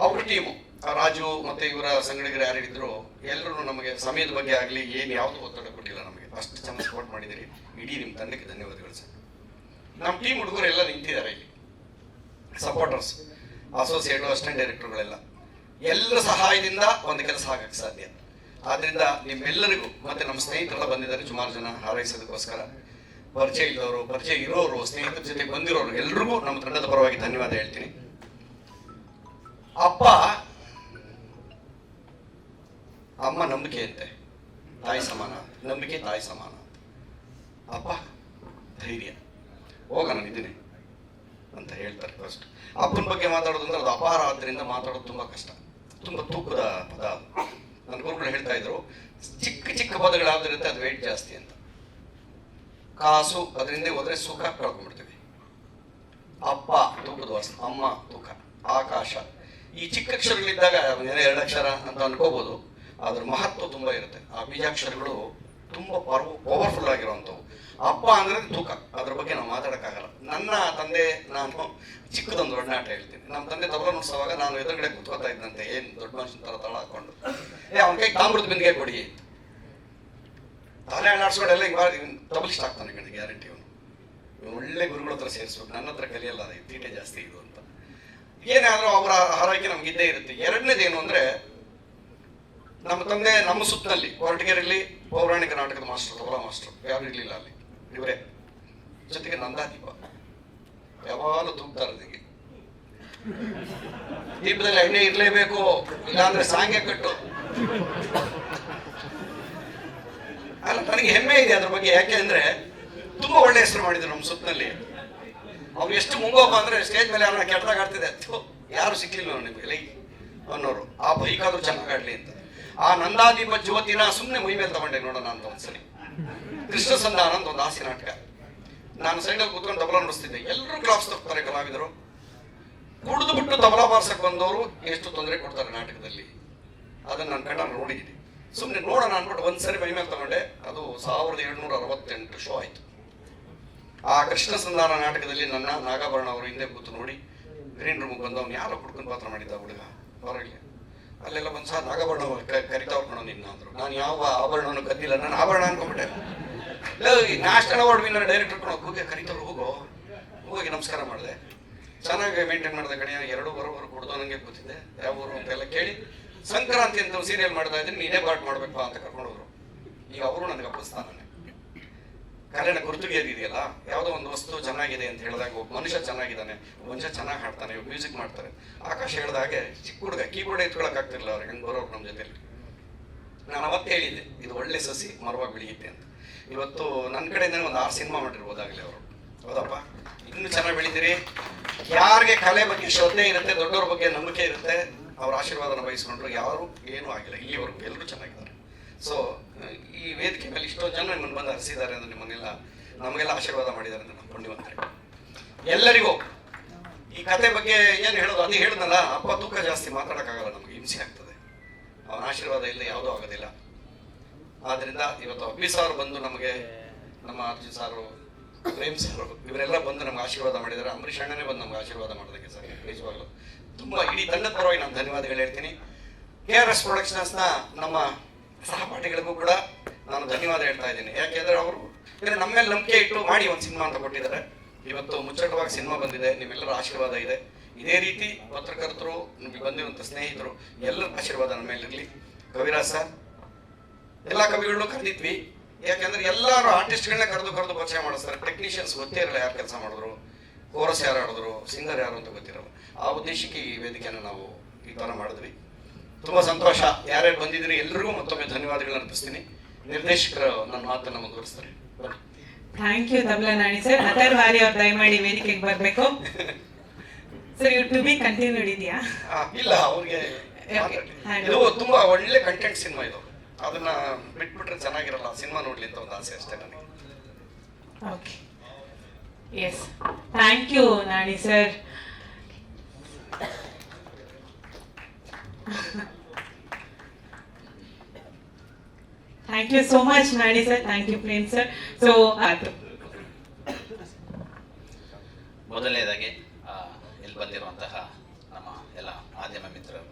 ಅವ್ರ ಟೀಮು ರಾಜು ಮತ್ತು ಇವರ ಸಂಗಡಿಗರು ಯಾರಿದ್ರು ಎಲ್ಲರೂ ನಮಗೆ ಸಮಯದ ಬಗ್ಗೆ ಆಗಲಿ ಏನು ಯಾವುದು ಒತ್ತಡ ಕೊಟ್ಟಿಲ್ಲ ನಮಗೆ. ಅಷ್ಟು ಚೆನ್ನಾಗಿ ಸಪೋರ್ಟ್ ಮಾಡಿದ್ದೀರಿ. ಇಡೀ ನಿಮ್ಮ ತಂಡಕ್ಕೆ ಧನ್ಯವಾದಗಳು ಸರ್. ನಮ್ಮ ಟೀಮ್ ಹುಡುಗರು ಎಲ್ಲ ನಿಂತಿದ್ದಾರೆ ಇಲ್ಲಿ, ಸಪೋರ್ಟರ್ಸ್, ಅಸೋಸಿಯೇಟು, ಅಸಿಸ್ಟೆಂಟ್ ಡೈರೆಕ್ಟರ್ಗಳೆಲ್ಲ. ಎಲ್ಲರ ಸಹಾಯದಿಂದ ಒಂದು ಕೆಲಸ ಆಗಕ್ಕೆ ಸಾಧ್ಯ. ಆದ್ದರಿಂದ ನಿಮ್ಮೆಲ್ಲರಿಗೂ ಮತ್ತು ನಮ್ಮ ಸ್ನೇಹಿತರೆಲ್ಲ ಬಂದಿದ್ದಾರೆ ಸುಮಾರು ಜನ ಹಾರೈಸೋದಕ್ಕೋಸ್ಕರ. ಪರಿಚಯ ಇದ್ದವರು, ಪರಿಚಯ ಇರೋರು, ಸ್ನೇಹಿತರ ಜೊತೆ ಬಂದಿರೋರು ಎಲ್ರಿಗೂ ನಮ್ಮ ತಂಡದ ಪರವಾಗಿ ಧನ್ಯವಾದ ಹೇಳ್ತೀನಿ. ಅಮ್ಮ ನಂಬಿಕೆ ಅಂತೆ, ತಾಯಿ ಸಮಾನ. ನಂಬಿಕೆ ತಾಯಿ ಸಮಾನ. ಅಪ್ಪ ಧೈರ್ಯ, ಹೋಗ ನಾನಿದ್ದೀನಿ ಅಂತ ಹೇಳ್ತಾರೆ ಫಸ್ಟ್. ಅಪ್ಪನ ಬಗ್ಗೆ ಮಾತಾಡೋದು ಅಂದ್ರೆ ಅದು ಅಪಾರ, ಆದ್ದರಿಂದ ಮಾತಾಡೋದು ತುಂಬ ಕಷ್ಟ, ತುಂಬ ತೂಕದ ಪದ. ನನ್ನ ಗುರುಗಳು ಹೇಳ್ತಾ ಇದ್ರು, ಚಿಕ್ಕ ಚಿಕ್ಕ ಪದಗಳಾದ್ರಿಂದ ಅದು ವೆಯ್ಟ್ ಜಾಸ್ತಿ ಅಂತ. ಕಾಸು ಅದರಿಂದ ಹೋದ್ರೆ ಸುಖ ಕಳ್ಕೊಂಡ್ಬಿಡ್ತೀವಿ. ಅಪ್ಪ ತೂಕದ ವಾಸ, ಅಮ್ಮ ತೂಕ, ಆಕಾಶ. ಈ ಚಿಕ್ಕ ಅಕ್ಷರಗಳಿದ್ದಾಗ 2 ಅಕ್ಷರ ಅಂತ ಅನ್ಕೋಬಹುದು, ಅದ್ರ ಮಹತ್ವ ತುಂಬ ಇರುತ್ತೆ. ಆ ಬೀಜಾಕ್ಷರಗಳು ತುಂಬ ಪವರ್ಫುಲ್ ಆಗಿರುವಂಥವು. ಅಪ್ಪ ಅಂದ್ರೆ ತೂಕ, ಅದ್ರ ಬಗ್ಗೆ ನಾವು ಮಾತಾಡೋಕ್ಕಾಗಲ್ಲ. ನನ್ನ ತಂದೆ, ನಾನು ಚಿಕ್ಕದೊಂದು ಒಡನಾಟ ಹೇಳ್ತೀನಿ. ನಮ್ಮ ತಂದೆ ತಬಲ ನುಡ್ಸೋವಾಗ ನಾನು ಎದುರುಗಡೆ ಕೂತ್ಕೋತಾ ಇದ್ದಂತೆ, ಏನು ದೊಡ್ಡ ಮನುಷ್ಯನ ಥರ ತಳ ಹಾಕೊಂಡು, ಅವನ ಕೈ ತಾಮ್ರದ ಬಿಂದಿಗೆ ಕೊಡಿ. ತಲೆ ಅಲ್ಲಾಡ್ಸ್ಕೊಂಡೆಲ್ಲ ಹಿಂಗೆ ತಬಲಿಸ್ಟ್ ಆಗ್ತಾನೆ ಕಣೆ, ಗ್ಯಾರಂಟಿ ಅವನು. ಒಳ್ಳೆ ಗುರುಗಳ ಹತ್ರ ಸೇರಿಸ್ಬೇಕು, ನನ್ನ ಹತ್ರ ಕಲಿಯಲ್ಲ, ತೀಟೆ ಜಾಸ್ತಿ ಇದು ಅಂತ. ಏನಾದರೂ ಅವರ ಆರೈಕೆ ನಮಗಿದ್ದೇ ಇರುತ್ತೆ. ಎರಡನೇದೇನು ಅಂದರೆ, ನಮ್ಮ ತಂದೆ ನಮ್ಮ ಸುತ್ತನಲ್ಲಿ ಕೊರಟಗೆರೆಯಲ್ಲಿ ಪೌರಾಣಿಕ ನಾಟಕದ ಮಾಸ್ಟರ್, ತಬಲಾ ಮಾಸ್ಟರ್ ಯಾರು ಇರಲಿಲ್ಲ ಅಲ್ಲಿ, ಇವರೇ. ಜೊತೆಗೆ ನಂದಾದೀಪ ಯಾವಾಗಲೂ ತೂಗ್ತಾರೆ ಅದಕ್ಕೆ. ದೀಪದಲ್ಲಿ ಎಣ್ಣೆ ಇರಲೇಬೇಕು, ಇಲ್ಲಾಂದ್ರೆ ಸಾಂಗೆ ಕಟ್ಟು. ಅಲ್ಲ, ನನಗೆ ಹೆಮ್ಮೆ ಇದೆ ಅದ್ರ ಬಗ್ಗೆ. ಯಾಕೆ ಅಂದ್ರೆ ತುಂಬಾ ಒಳ್ಳೆ ಹೆಸರು ಮಾಡಿದ್ರು ನಮ್ಮ ಸುತ್ತನಲ್ಲಿ. ಅವ್ರು ಎಷ್ಟು ಮುಂಗೋಪ ಅಂದ್ರೆ ಸ್ಟೇಜ್ ಮೇಲೆ ಯಾರನ್ನ ಕೆಟ್ಟದಾಗ ಆಡ್ತಿದೆ, ಯಾರು ಸಿಕ್ಲಿಲ್ಲ ನಿಮಗೆ ಲೈ ಅನ್ನೋರು. ಆ ಬೈಕಾದ್ರೂ ಚೆನ್ನಾಗಿ ಆಡ್ಲಿ ಅಂತ. ಆ ನಂದಾದೀಪ ಜ್ಯೋತಿನ ಸುಮ್ಮನೆ ಮೈ ಮೇಲೆ ತಗೊಂಡೆ ನೋಡೋಣ ಅಂತ ಒಂದ್ಸಲಿ. ಕೃಷ್ಣ ಸಂಧಾನ ಅಂತ ಒಂದು ಹಾಸ್ಯ ನಾಟಕ. ನಾನು ಸೈಡಲ್ಲಿ ಕೂತ್ಕೊಂಡು ತಬಲಾ ನುಡಿಸ್ತಿದ್ದೆ. ಎಲ್ಲರೂ ಕ್ಲಾಸ್ ತಗೋತಾರೆ ಕಲಾವಿದರು. ಕುಡಿದು ಬಿಟ್ಟು ತಬಲಾ ಬಾರ್ಸಕ್ ಬಂದವರು ಎಷ್ಟು ತೊಂದರೆ ಕೊಡ್ತಾರೆ ನಾಟಕದಲ್ಲಿ, ಅದನ್ನ ನಾನು ಕಣ್ಣ ನೋಡಿದ್ದೀನಿ. ಸುಮ್ಮನೆ ನೋಡೋಣ ಅನ್ಬಿಟ್ಟು ಒಂದ್ಸರಿ ಮೈ ಮೇಲೆ ತಗೊಂಡೆ. ಅದು 1768 ಶೋ ಆಯ್ತು. ಆ ಕೃಷ್ಣ ಸಂಧಾನ ನಾಟಕದಲ್ಲಿ ನನ್ನ ನಾಗಾಭರಣ ಅವರು ಹಿಂದೆ ಕೂತು ನೋಡಿ ಗ್ರೀನ್ ರೂಮ್ ಬಂದು ಅವ್ನು ಯಾರೋ ಕುಡ್ಕೊಂಡು ಪಾತ್ರ ಮಾಡಿದ್ದ ಹುಡುಗ ಹೊರಗೆ. ಅಲ್ಲೆಲ್ಲ ಬಂದು ಸಹ ನಾಗಾಭರಣ ಕರಿತಾವ್ರು ಕಣೋ ನಿನ್ನ ಅಂದ್ರು. ನಾನು ಯಾವ ಆಭರಣವನ್ನು ಕದ್ದಿಲ್ಲ, ನಾನು ಆಭರಣ ಅನ್ಕೊಂಡ್ಬಿಟ್ಟೆ. ನ್ಯಾಷನಲ್ ಅವಾರ್ಡ್ ವಿನ್ನರ್ ಡೈರೆಕ್ಟರ್ ಕಣೋ, ಹೋಗಿ ಕರಿತಾವ್ರು, ಹೋಗಿ ನಮಸ್ಕಾರ ಮಾಡಿದೆ. ಚೆನ್ನಾಗಿ ಮೇಂಟೈನ್ ಮಾಡಿದೆ ಕಣೆ. 2 ಬರೋವರು ಕುಡ್ದು ನನಗೆ ಕೂತಿದ್ದೆ. ಯಾವ ಊರು ಅಂತೆಲ್ಲ ಕೇಳಿ, ಸಂಕ್ರಾಂತಿ ಅಂತ ಸೀರಿಯಲ್ ಮಾಡ್ತಾ ಇದ್ದೀನಿ, ನೀನೇ ಪಾರ್ಟ್ ಮಾಡ್ಬೇಕಪ್ಪ ಅಂತ ಕರ್ಕೊಂಡೋದ್ರು. ಈಗ ಅವರು ನನಗೆ ಅಪ್ಪಸ್ತಾನೆ. ಕಲೆನ ಗುರುತಿಗೆ ಇದೆಯಲ್ಲ, ಯಾವುದೋ ಒಂದು ವಸ್ತು ಚೆನ್ನಾಗಿದೆ ಅಂತ ಹೇಳಿದಾಗ ಒಬ್ಬ ಮನುಷ್ಯ ಚೆನ್ನಾಗಿದ್ದಾನೆ, ಮನುಷ್ಯ ಚೆನ್ನಾಗಿ ಹಾಡ್ತಾನೆ, ಮ್ಯೂಸಿಕ್ ಮಾಡ್ತಾರೆ. ಆಕಾಶ ಹೇಳಿದಾಗೆ ಚಿಕ್ಕ ಹುಡುಗ ಕೀಬೋರ್ಡ್ ಎತ್ಕೊಳಕ್ ಆಗ್ತಿರ್ಲಿಲ್ಲ ಅವ್ರಿಗೆ, ಹಂಗೆ ಬರೋರು ನಮ್ಮ ಜೊತೆಲಿ. ನಾನು ಅವತ್ತು ಹೇಳಿದ್ದೆ, ಇದು ಒಳ್ಳೆ ಸಸಿ ಮರವಾಗಿ ಬೆಳೆಯುತ್ತೆ ಅಂತ. ಇವತ್ತು ನನ್ನ ಕಡೆಯಿಂದ ಒಂದು 6 ಸಿನಿಮಾ ಮಾಡಿರ್ಬೋದಾಗಲಿ ಅವರು. ಹೌದಪ್ಪ, ಇನ್ನೂ ಚೆನ್ನಾಗಿ ಬೆಳಿತೀರಿ. ಯಾರಿಗೆ ಕಲೆ ಬಗ್ಗೆ ಶ್ರದ್ಧೆ ಇರುತ್ತೆ, ದೊಡ್ಡವ್ರ ಬಗ್ಗೆ ನಂಬಿಕೆ ಇರುತ್ತೆ, ಅವ್ರ ಆಶೀರ್ವಾದನ ಬಯಸ್ಕೊಂಡ್ರು ಯಾರು ಏನೂ ಆಗಿಲ್ಲ ಇಲ್ಲಿವರೆಗೂ. ಎಲ್ಲರೂ ಚೆನ್ನಾಗಿದ್ದಾರೆ. ಸೊ ಈ ವೇದಿಕೆ ಮೇಲೆ ಇಷ್ಟೊಂದು ಜನ ನಿಮ್ಮನ್ನು ಬಂದು ಹರಿಸಿದ್ದಾರೆ ಅಂದ್ರೆ, ನಿಮ್ಮನ್ನೆಲ್ಲ ನಮಗೆಲ್ಲ ಆಶೀರ್ವಾದ ಮಾಡಿದ್ದಾರೆ ಅಂತ ನಾವು ಪುಣ್ಯವಂತರೆ. ಎಲ್ಲರಿಗೂ ಈ ಕತೆ ಬಗ್ಗೆ ಏನು ಹೇಳೋದು, ಅದು ಹೇಳಿದ್ನಲ್ಲ, ಅಪ್ಪ ತೂಕ ಜಾಸ್ತಿ ಮಾತಾಡೋಕ್ಕಾಗಲ್ಲ, ನಮಗೆ ಹಿಂಸೆ ಆಗ್ತದೆ. ಅವನ ಆಶೀರ್ವಾದ ಇಲ್ಲ ಯಾವುದೂ ಆಗೋದಿಲ್ಲ. ಆದ್ರಿಂದ ಇವತ್ತು ಅಬ್ಬಿ ಸಾರು ಬಂದು ನಮಗೆ, ನಮ್ಮ ಅರ್ಜುನ್ ಸಾರು, ಪ್ರೇಮ್ ಸಾರು, ಇವರೆಲ್ಲ ಬಂದು ನಮ್ಗೆ ಆಶೀರ್ವಾದ ಮಾಡಿದ್ದಾರೆ. ಅಂಬರೀಷ್ ಅಣ್ಣನೇ ಬಂದು ನಮ್ಗೆ ಆಶೀರ್ವಾದ ಮಾಡೋದಕ್ಕೆ ಸರ್ ನಿಜವಾಗ್ಲು ತುಂಬಾ ಇಡೀ ತಂಡದ ಪರವಾಗಿ ನಾನು ಧನ್ಯವಾದಗಳು ಹೇಳ್ತೀನಿ. KRS ಪ್ರೊಡಕ್ಷನ್ಸ್ನ ನಮ್ಮ ಸಹಪಾಠಿಗಳಿಗೂ ಕೂಡ ನಾನು ಧನ್ಯವಾದ ಹೇಳ್ತಾ ಇದ್ದೀನಿ. ಯಾಕೆಂದ್ರೆ ಅವರು ನಮ್ಮ ಮೇಲೆ ನಂಬಿಕೆ ಇಟ್ಟು ಮಾಡಿ ಒಂದು ಸಿನಿಮಾ ಅಂತ ಕೊಟ್ಟಿದ್ದಾರೆ. ಇವತ್ತು ಮುಚ್ಚಟವಾಗಿ ಸಿನಿಮಾ ಬಂದಿದೆ, ನಿಮ್ಮೆಲ್ಲರ ಆಶೀರ್ವಾದ ಇದೆ. ಇದೇ ರೀತಿ ಪತ್ರಕರ್ತರು, ನಿಮಗೆ ಬಂದಿರುವಂಥ ಸ್ನೇಹಿತರು ಎಲ್ಲರ ಆಶೀರ್ವಾದ ನಮ್ಮ ಮೇಲೆ ಇರಲಿ. ಕವಿರಾಜ್ ಸರ್, ಎಲ್ಲ ಕವಿಗಳನ್ನು ಕರೆದಿದ್ವಿ. ಯಾಕೆಂದ್ರೆ ಎಲ್ಲರೂ ಆರ್ಟಿಸ್ಟ್ಗಳನ್ನ ಕರೆದು ಪರಿಚಯ ಮಾಡಿಸ್ತಾರೆ. ಟೆಕ್ನಿಷಿಯನ್ಸ್ ಗೊತ್ತೇ ಇರಲ್ಲ ಯಾರು ಕೆಲಸ ಮಾಡಿದ್ರು, ಕೋರಸ್ ಯಾರು ಆಡಿದ್ರು, ಸಿಂಗರ್ ಯಾರು ಅಂತ ಗೊತ್ತಿರಲ್ಲ. ಆ ಉದ್ದೇಶಕ್ಕೆ ಈ ವೇದಿಕೆಯನ್ನು ನಾವು ಈ ಥರ ಮಾಡಿದ್ವಿ. ತುಂಬಾ ಸಂತೋಷ. ಯಾರ್ಯಾರು ಬಂದಿದ್ದೀರಿ ಎಲ್ರಿಗೂ ಮತ್ತೊಮ್ಮೆ ಧನ್ಯವಾದಗಳನ್ನ ಅರ್ಪಿಸ್ತೀನಿ. ನಿರ್ದೇಶಕರು ನನ್ನ ಮಾತನ್ನು ಮುಂದುವರಿಸ್ತಾರೆ. Thank you Tabla Nani sir. ಅಥರ್ ವಾರಿ ಅವ್ರು ದಯಮಾಡಿ ವೇದಿಕೆಗೆ ಬರಬೇಕು ಸರ್. ಇವ್ ಟು ಬಿ ಕಂಟಿನ್ಯೂಡ್ ಇದೆಯಾ? ಇಲ್ಲ, ಅವ್ರಿಗೆ ಇದು ತುಂಬಾ ಒಳ್ಳೆ ಕಂಟೆಂಟ್ ಸಿನಿಮಾ ಇದು. ಅದನ್ನ ಬಿಟ್ಬಿಟ್ರೆ ಚೆನ್ನಾಗಿರಲ್ಲ. ಸಿನಿಮಾ ನೋಡ್ಲಿ ಅಂತ ಒಂದು ಆಸೆ ಅಷ್ಟೇ ನನಗೆ. Okay, yes, thank you Nani sir. Thank you so much Nani sir. Thank you Prem sir. So ಆಯ್ತು, ಮೊದಲನೇದಾಗಿ ಇಲ್ಲಿ ಬಂದಿರುವಂತಹ ನಮ್ಮ ಎಲ್ಲ ಮಾಧ್ಯಮ ಮಿತ್ರರು,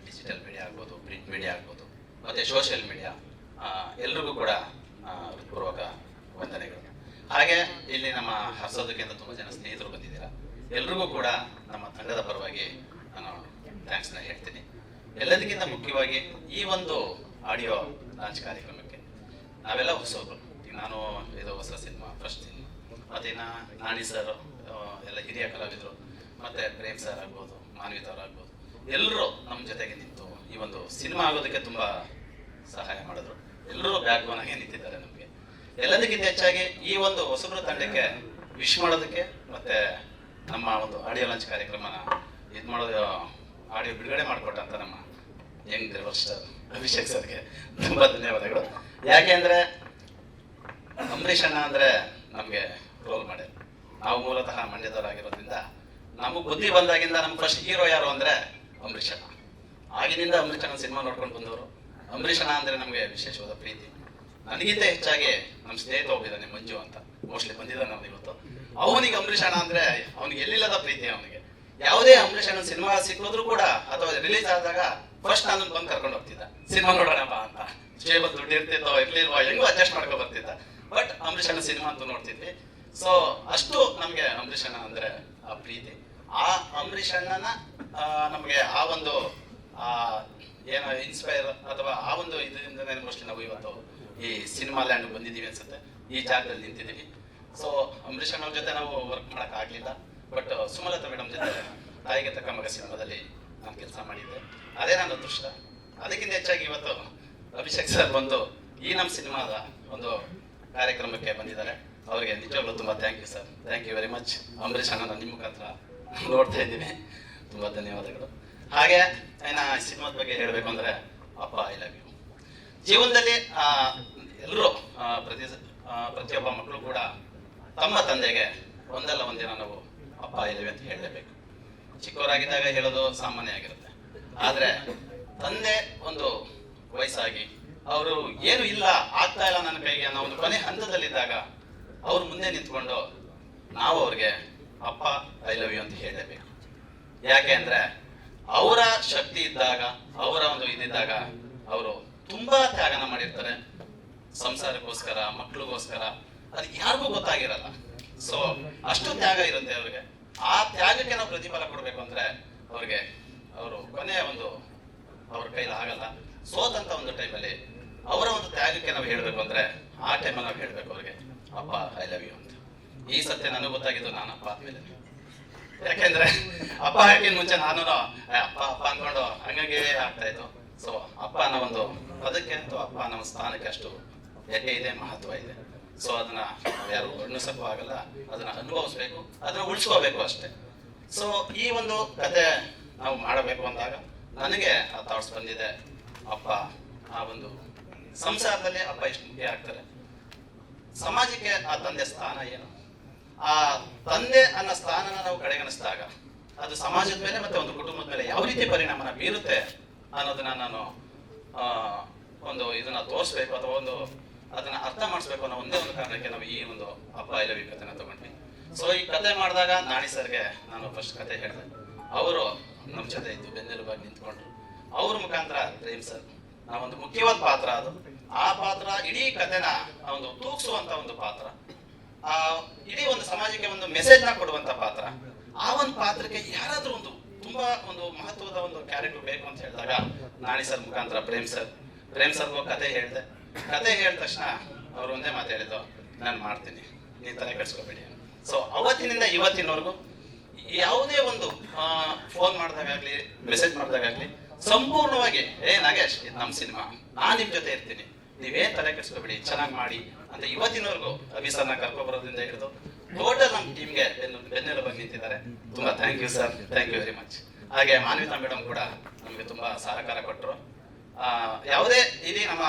ಡಿಜಿಟಲ್ ಮೀಡಿಯಾ ಆಗ್ಬೋದು, ಪ್ರಿಂಟ್ ಮೀಡಿಯಾ ಆಗ್ಬೋದು, ಮತ್ತು ಸೋಷಿಯಲ್ ಮೀಡಿಯಾ, ಎಲ್ರಿಗೂ ಕೂಡ ಹೃತ್ಪೂರ್ವಕ ವಂದನೆಗಳು. ಹಾಗೆ ಇಲ್ಲಿ ನಮ್ಮ ಹರ್ಸೋದಕ್ಕಿಂತ ತುಂಬ ಜನ ಸ್ನೇಹಿತರು ಬಂದಿದ್ದೀರಾ. ಎಲ್ರಿಗೂ ಕೂಡ ನಮ್ಮ ತಂಡದ ಪರವಾಗಿ ನಾನು ಥ್ಯಾಂಕ್ಸ್ನ ಹೇಳ್ತೀನಿ. ಎಲ್ಲದಕ್ಕಿಂತ ಮುಖ್ಯವಾಗಿ ಈ ಒಂದು ಆಡಿಯೋ ಲಾಂಚ್ ಕಾರ್ಯಕ್ರಮಕ್ಕೆ ನಾವೆಲ್ಲ ಹೊಸವರು. ನಾನು ಇದು ಹೊಸ ಸಿನಿಮಾ, ಫಸ್ಟ್ ಸಿನಿಮಾ. ಮತ್ತು ಇನ್ನು ನಾಣಿ ಸರ್, ಎಲ್ಲ ಹಿರಿಯ ಕಲಾವಿದರು, ಮತ್ತು ಪ್ರೇಮ್ ಸರ್ ಆಗ್ಬೋದು, ಮಾನ್ವಿತ್ ಅವ್ರು ಆಗ್ಬೋದು, ಎಲ್ಲರೂ ನಮ್ಮ ಜೊತೆಗೆ ನಿಂತು ಈ ಒಂದು ಸಿನಿಮಾ ಆಗೋದಕ್ಕೆ ತುಂಬ ಸಹಾಯ ಮಾಡಿದ್ರು. ಎಲ್ಲರೂ ಬ್ಯಾಕ್ ಬೋನ್ ಆಗಿ ನಿಂತಿದ್ದಾರೆ ನಮಗೆ. ಎಲ್ಲದಕ್ಕಿಂತ ಹೆಚ್ಚಾಗಿ ಈ ಒಂದು ಹೊಸಬ್ರ ತಂಡಕ್ಕೆ ವಿಶ್ ಮಾಡೋದಕ್ಕೆ ಮತ್ತು ನಮ್ಮ ಒಂದು ಆಡಿಯೋ ಲಾಂಚ್ ಕಾರ್ಯಕ್ರಮನ ಇದು ಮಾಡೋದು, ಆಡಿಯೋ ಬಿಡುಗಡೆ ಮಾಡಿಕೊಟ್ಟಂತ ನಮ್ಮ ಯಂಗ್ ಸ್ಟಾರ್ ಅಭಿಷೇಕ್ ಸರ್ಗೆ ತುಂಬ ಧನ್ಯವಾದಗಳು. ಯಾಕೆಂದರೆ ಅಂಬರೀಷ್ ಅಣ್ಣ ಅಂದರೆ ನಮಗೆ ರೋಲ್ ಮಾಡೆಲ್. ನಾವು ಮೂಲತಃ ಮಂಡ್ಯದವರಾಗಿರೋದ್ರಿಂದ ನಮಗೆ ಬುದ್ಧಿ ಬಂದಾಗಿಂದ ನಮ್ಮ ಫಸ್ಟ್ ಹೀರೋ ಯಾರು ಅಂದರೆ ಅಂಬರೀಷ್ ಅಣ್ಣ. ಆಗಿನಿಂದ ಅಂಬರೀಷ್ ಅಣ್ಣ ಸಿನಿಮಾ ನೋಡ್ಕೊಂಡು ಬಂದವರು. ಅಂಬರೀಷ್ ಅಣ್ಣ ಅಂದರೆ ನಮಗೆ ವಿಶೇಷವಾದ ಪ್ರೀತಿ. ನನಗಿಂತ ಹೆಚ್ಚಾಗಿ ನಮ್ಮ ಸ್ನೇಹಿತ ಹೋಗಿದ್ದಾನೆ ಮಂಜು ಅಂತ, ಮೋಸ್ಟ್ಲಿ ಬಂದಿದ್ದಾನೆ ಅವನು ಇವತ್ತು. ಅವನಿಗೆ ಅಂಬರೀಷ್ ಅಣ್ಣ ಅಂದರೆ ಅವನಿಗೆ ಎಲ್ಲಿಲ್ಲದ ಪ್ರೀತಿ. ಅವನಿಗೆ ಯಾವುದೇ ಅಂಬರೀಷ್ ಅಣ್ಣ ಸಿನಿಮಾ ಸಿಕ್ಕಿದ್ರು ಕೂಡ ಅಥವಾ ರಿಲೀಸ್ ಆದಾಗ ಫಸ್ಟ್ ನಾನು ಬಂದು ಕರ್ಕೊಂಡು ಹೋಗ್ತಿದ್ದ, ಸಿನಿಮಾ ನೋಡೋಣಪ್ಪ ಅಂತ. ಜೇಬಲ್ ದುಡ್ಡು ಇರ್ತಿದ್ದೋ ಇರ್ಲಿಲ್ವೋ ಹೆಂಗೋ ಅಡ್ಜಸ್ಟ್ ಮಾಡ್ಕೊ ಬರ್ತಿದ್ದ. ಬಟ್ ಅಂಬರೀಷ್ ಅಣ್ಣ ಸಿನಿಮಾ ಅಂತೂ ನೋಡ್ತಿದ್ವಿ. ಸೊ ಅಷ್ಟು ನಮ್ಗೆ ಅಂಬರೀಷ್ ಅಣ್ಣ ಅಂದ್ರೆ ಆ ಪ್ರೀತಿ. ಆ ಅಂಬರೀಷ್ ಅಣ್ಣನ ನಮ್ಗೆ ಆ ಒಂದು ಏನೋ ಇನ್ಸ್ಪೈರ್ ಅಥವಾ ಆ ಒಂದು ಇದರಿಂದನೇ ಮೋಸ್ಟ್ಲಿ ನಾವು ಇವತ್ತು ಈ ಸಿನಿಮಾ ಲ್ಯಾಂಡ್ ಬಂದಿದ್ದೀವಿ ಅನ್ಸುತ್ತೆ, ಈ ಜಾಗದಲ್ಲಿ ನಿಂತಿದ್ದೀವಿ. ಸೊ ಅಂಬರೀಷ್ ಅಣ್ಣವ್ರ ಜೊತೆ ನಾವು ವರ್ಕ್ ಮಾಡಕ್ ಆಗ್ಲಿಲ್ಲ, ಬಟ್ ಸುಮಲತಾ ಮೇಡಮ್ ಜೊತೆ ತಾಯಿಗೆ ತಕ್ಕ ಮಗ ಸಿನಿಮಾದಲ್ಲಿ ನಾನು ಕೆಲಸ ಮಾಡಿದ್ದೆ. ಅದೇ ನನ್ನ ಅದೃಷ್ಟ. ಅದಕ್ಕಿಂತ ಹೆಚ್ಚಾಗಿ ಇವತ್ತು ಅಭಿಷೇಕ್ ಸರ್ ಬಂದು ಈ ನಮ್ಮ ಸಿನಿಮಾದ ಒಂದು ಕಾರ್ಯಕ್ರಮಕ್ಕೆ ಬಂದಿದ್ದಾರೆ. ಅವರಿಗೆ ನಿಜವಾಗ್ಲೂ ತುಂಬಾ thank you sir, thank you very much. Ambareesh ಅಣ್ಣ ನಿಮ್ಮ ಮುಖಾಂತರ ನೋಡ್ತಾ ಇದ್ದೀವಿ, ತುಂಬಾ ಧನ್ಯವಾದಗಳು. ಹಾಗೆ ಸಿನಿಮಾದ ಬಗ್ಗೆ ಹೇಳಬೇಕು ಅಂದ್ರೆ ಅಪ್ಪ ಐ ಲವ್ ಯು. ಜೀವನದಲ್ಲಿ ಎಲ್ಲರೂ ಪ್ರತಿಯೊಬ್ಬ ಮಕ್ಕಳು ಕೂಡ ತಮ್ಮ ತಂದೆಗೆ ಒಂದಲ್ಲ ಒಂದಿನ ನಾವು ಅಪ್ಪ ಐ ಲವ್ ಯು ಅಂತ ಹೇಳಲೇಬೇಕು. ಚಿಕ್ಕವರಾಗಿದ್ದಾಗ ಹೇಳೋದು ಸಾಮಾನ್ಯ ಆಗಿರುತ್ತೆ, ಆದ್ರೆ ತಂದೆ ಒಂದು ವಯಸ್ಸಾಗಿ ಅವರು ಏನು ಇಲ್ಲ, ಆಗ್ತಾ ಇಲ್ಲ ನನ್ನ ಕೈಗೆ ಅನ್ನೋ ಒಂದು ಕೊನೆ ಹಂತದಲ್ಲಿದ್ದಾಗ ಅವ್ರ ಮುಂದೆ ನಿಂತ್ಕೊಂಡು ನಾವು ಅವ್ರಿಗೆ ಅಪ್ಪ ಐ ಲವ್ ಯು ಅಂತ ಹೇಳಲೇಬೇಕು. ಯಾಕೆ ಅಂದ್ರೆ ಅವರ ಶಕ್ತಿ ಇದ್ದಾಗ, ಅವರ ಒಂದು ಇದ್ದಾಗ ಅವರು ತುಂಬಾ ತ್ಯಾಗನ ಮಾಡಿರ್ತಾರೆ ಸಂಸಾರಕ್ಕೋಸ್ಕರ, ಮಕ್ಳಿಗೋಸ್ಕರ. ಅದು ಯಾರಿಗೂ ಗೊತ್ತಾಗಿರಲ್ಲ. ಸೊ ಅಷ್ಟು ತ್ಯಾಗ ಇರುತ್ತೆ ಅವ್ರಿಗೆ. ಆ ತ್ಯಾಗಕ್ಕೆ ನಾವು ಪ್ರತಿಫಲ ಕೊಡ್ಬೇಕು ಅಂದ್ರೆ ಅವ್ರಿಗೆ ಅವರು ಕೊನೆಯ ಒಂದು ಅವ್ರ ಕೈಲಿ ಆಗಲ್ಲ. ಸೋತಂತ ಒಂದು ಟೈಮಲ್ಲಿ ಅವರ ಒಂದು ತ್ಯಾಗಕ್ಕೆ ನಾವು ಹೇಳ್ಬೇಕು ಅಂದ್ರೆ ಆ ಟೈಮಲ್ಲಿ ನಾವು ಹೇಳ್ಬೇಕು ಅವ್ರಿಗೆ ಅಪ್ಪ ಐ ಲವ್ ಯು ಅಂತ. ಈ ಸತ್ಯ ನನಗೆ ಗೊತ್ತಾಗಿದ್ದು ನಾನು ಅಪ್ಪ ಆದ್ಮೇಲೆ. ಯಾಕೆಂದ್ರೆ ಅಪ್ಪ ಹಾಕಿನ ಮುಂಚೆ ನಾನು ಅಪ್ಪ ಅಪ್ಪ ಅನ್ಕೊಂಡು ಹಂಗಾಗಿ ಆಗ್ತಾ ಇತ್ತು. ಸೊ ಅಪ್ಪ ಅನ್ನೋ ಒಂದು ಪದಕ್ಕೆ ಅಂತೂ ಅಪ್ಪ ನಮ್ಮ ಸ್ಥಾನಕ್ಕೆ ಅಷ್ಟು ಎಡೆ ಇದೆ, ಮಹತ್ವ ಇದೆ. ಸೊ ಅದನ್ನ ಯಾರು ವರ್ಣಿಸಕ್ಕೂ ಆಗಲ್ಲ, ಅದನ್ನ ಅನುಭವಿಸ್ಬೇಕು, ಅದನ್ನ ಉಳಿಸ್ಕೋಬೇಕು ಅಷ್ಟೇ. ಸೊ ಈ ಒಂದು ಕತೆ ನಾವು ಮಾಡಬೇಕು ಅಂದಾಗ ನನಗೆ ಆ ಥಾಟ್ಸ್ ಬಂದಿದೆ. ಅಪ್ಪ ಆ ಒಂದು ಸಂಸಾರದಲ್ಲಿ ಅಪ್ಪ ಎಷ್ಟು ಮುಖ್ಯ ಆಗ್ತಾರೆ, ಸಮಾಜಕ್ಕೆ ಆ ತಂದೆ ಸ್ಥಾನ ಏನು, ಆ ತಂದೆ ಅನ್ನೋ ಸ್ಥಾನನ ನಾವು ಕಡೆಗಣಿಸಿದಾಗ ಅದು ಸಮಾಜದ ಮೇಲೆ ಮತ್ತೆ ಒಂದು ಕುಟುಂಬದ ಮೇಲೆ ಯಾವ ರೀತಿ ಪರಿಣಾಮನ ಬೀರುತ್ತೆ ಅನ್ನೋದನ್ನ ನಾನು ಒಂದು ಇದನ್ನ ತೋರಿಸ್ಬೇಕು ಅಥವಾ ಒಂದು ಅದನ್ನ ಅರ್ಥ ಮಾಡಿಸ್ಬೇಕು ಅನ್ನೋ ಒಂದೇ ಒಂದು ಕಾರಣಕ್ಕೆ ನಾವು ಈ ಒಂದು ಅಪ್ಪ ಐ ಲವ್ ಯು ಕಥೆನ ತಗೊಂಡ್ವಿ. ಸೊ ಈ ಕತೆ ಮಾಡಿದಾಗ ನಾಣಿ ಸರ್ಗೆ ನಾನು ಫಸ್ಟ್ ಕತೆ ಹೇಳಿದೆ, ಅವರು ನಮ್ಮ ಜೊತೆ ಇದ್ದು ಬೆನ್ನೆಲುಬಾಗಿ ನಿಂತ್ಕೊಂಡ್ರು. ಅವ್ರ ಮುಖಾಂತರ ಪ್ರೇಮ್ ಸರ್ ನಾವೊಂದು ಮುಖ್ಯವಾದ ಪಾತ್ರ, ಅದು ಆ ಪಾತ್ರ ಇಡೀ ಕಥೆನ ಒಂದು ತೂಗಿಸುವಂತ ಒಂದು ಪಾತ್ರ, ಆ ಇಡೀ ಒಂದು ಸಮಾಜಕ್ಕೆ ಒಂದು ಮೆಸೇಜ್ ನ ಕೊಡುವಂತ ಪಾತ್ರ. ಆ ಒಂದು ಪಾತ್ರಕ್ಕೆ ಯಾರಾದ್ರೂ ಒಂದು ತುಂಬಾ ಒಂದು ಮಹತ್ವದ ಒಂದು ಕ್ಯಾರೆಕ್ಟರ್ ಬೇಕು ಅಂತ ಹೇಳಿದಾಗ ನಾಣಿ ಸರ್ ಮುಖಾಂತರ ಪ್ರೇಮ್ ಸರ್ಗೂ ಕತೆ ಹೇಳಿದೆ. ಕತೆ ಹೇಳಿದ ತಕ್ಷಣ ಅವ್ರು ಒಂದೇ ಮಾತು ಹೇಳಿದ್ದು, ನಾನು ಮಾಡ್ತೀನಿ, ನೀನ್ ತಲೆ ಕೆಡ್ಸ್ಕೊಬೇಡಿ. ಸೊ ಅವತ್ತಿನಿಂದ ಇವತ್ತಿನವರೆಗೂ ಯಾವುದೇ ಒಂದು ಫೋನ್ ಮಾಡಿದಾಗಲಿ ಮೆಸೇಜ್ ಮಾಡಿದಾಗಲಿ ಸಂಪೂರ್ಣವಾಗಿ ನಾಗೇಶ್ ಇದು ನಮ್ಮ ಸಿನಿಮಾ, ನಾನ್ ನಿಮ್ ಜೊತೆ ಇರ್ತೀನಿ, ನೀವೇನ್ ತಲೆ ಕೆಡ್ಸ್ಕೊಬೇಡಿ, ಚೆನ್ನಾಗಿ ಮಾಡಿ ಅಂತ ಇವತ್ತಿನವರೆಗೂ ಅಭಿಸರ್ನ ಕರ್ಕೊಬರೋದ್ರಿಂದ ಹಿಡಿದು ಟೋಟಲ್ ನಮ್ಮ ಟೀಮ್ಗೆ ಬೆನ್ನೆಲುಬಾಗಿ ನಿಂತಿದ್ದಾರೆ. ತುಂಬಾ thank you sir, thank you very much. ಹಾಗೆ ಮಾನ್ವಿತಾ ಮೇಡಮ್ ಕೂಡ ನಮಗೆ ತುಂಬಾ ಸಹಕಾರ ಕೊಟ್ಟರು. ಯಾವುದೇ ಇಡೀ ನಮ್ಮ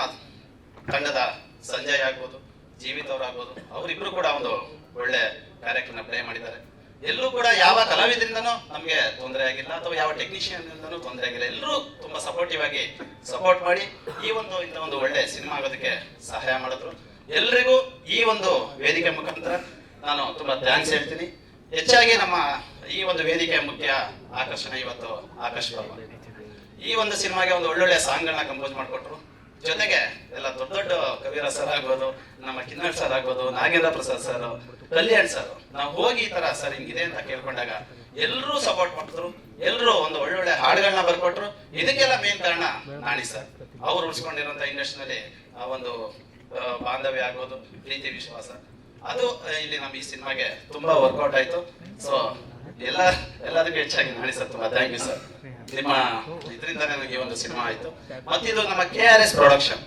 ತಂಡದ ಸಂಜಯ್ ಆಗ್ಬೋದು, ಜೀವಿತ್ ಅವರಾಗ್ಬೋದು, ಅವರಿಬ್ರು ಕೂಡ ಒಂದು ಒಳ್ಳೆ ಕಾರ್ಯಕ್ರಮ ಪ್ಲೇ ಮಾಡಿದ್ದಾರೆ. ಎಲ್ಲೂ ಕೂಡ ಯಾವ ಕಲಾವಿದರಿಂದನೂ ನಮ್ಗೆ ತೊಂದರೆ ಆಗಿಲ್ಲ ಅಥವಾ ಯಾವ ಟೆಕ್ನಿಷಿಯನ್ ಇಂದನೂ ತೊಂದರೆ ಆಗಿಲ್ಲ. ಎಲ್ಲರೂ ತುಂಬಾ ಸಪೋರ್ಟಿವ್ ಆಗಿ ಸಪೋರ್ಟ್ ಮಾಡಿ ಈ ಒಂದು ಇಂಥ ಒಂದು ಒಳ್ಳೆ ಸಿನಿಮಾ ಆಗೋದಕ್ಕೆ ಸಹಾಯ ಮಾಡಿದ್ರು. ಎಲ್ರಿಗೂ ಈ ಒಂದು ವೇದಿಕೆ ಮುಖಾಂತರ ನಾನು ತುಂಬಾ ಥ್ಯಾಂಕ್ಸ್ ಹೇಳ್ತೀನಿ. ಹೆಚ್ಚಾಗಿ ನಮ್ಮ ಈ ಒಂದು ವೇದಿಕೆ ಮುಖ್ಯ ಆಕರ್ಷಣೆ ಇವತ್ತು ಆಕಾಶ್ ಬಾಬಾ ಈ ಒಂದು ಸಿನಿಮಾಗೆ ಒಂದು ಒಳ್ಳೊಳ್ಳೆ ಸಾಂಗ್ಗಳನ್ನ ಕಂಪೋಸ್ ಮಾಡಿಕೊಟ್ರು. ಜೊತೆಗೆ ಎಲ್ಲ ದೊಡ್ಡ ದೊಡ್ಡ ಕವಿರಾಜ್ ಸರ್ ಆಗ್ಬೋದು, ನಮ್ಮ ಕಿನ್ನರ್ ಸರ್ ಆಗ್ಬೋದು, ನಾಗೇಂದ್ರ ಪ್ರಸಾದ್ ಸರ್, ಕಲ್ಯಾಣ್ ಸರ್, ನಾವು ಹೋಗಿ ಈ ತರ ಸರ್ ಹಿಂಗಿದೆ ಅಂತ ಕೇಳ್ಕೊಂಡಾಗ ಎಲ್ಲರೂ ಸಪೋರ್ಟ್ ಮಾಡಿದ್ರು. ಎಲ್ಲರೂ ಒಂದು ಒಳ್ಳೊಳ್ಳೆ ಹಾಡುಗಳನ್ನ ಬರ್ಕೊಟ್ರು. ಇದಕ್ಕೆಲ್ಲ ಮೇನ್ ಕಾರಣ ನಾಣಿ ಸರ್. ಅವ್ರು ಉಳಿಸ್ಕೊಂಡಿರುವಂತ ಇಂಡಸ್ಟ್ರಿನಲ್ಲಿ ಆ ಒಂದು ಬಾಂಧವ್ಯ ಆಗ್ಬೋದು, ಪ್ರೀತಿ ವಿಶ್ವಾಸ, ಅದು ಇಲ್ಲಿ ನಮ್ಮ ಈ ಸಿನಿಮಾಗೆ ತುಂಬಾ ವರ್ಕೌಟ್ ಆಯ್ತು. ಸೊ ಎಲ್ಲದಕ್ಕೂ ಹೆಚ್ಚಾಗಿ ನಾಣಿ ಸರ್ ತುಂಬಾ ಥ್ಯಾಂಕ್ ಯು ಸರ್. ನಿಮ್ಮ ಇದರಿಂದ ನನಗೆ ಈ ಒಂದು ಸಿನಿಮಾ ಆಯ್ತು. ಮತ್ತಿದು ನಮ್ಮ KRS ಪ್ರೊಡಕ್ಷನ್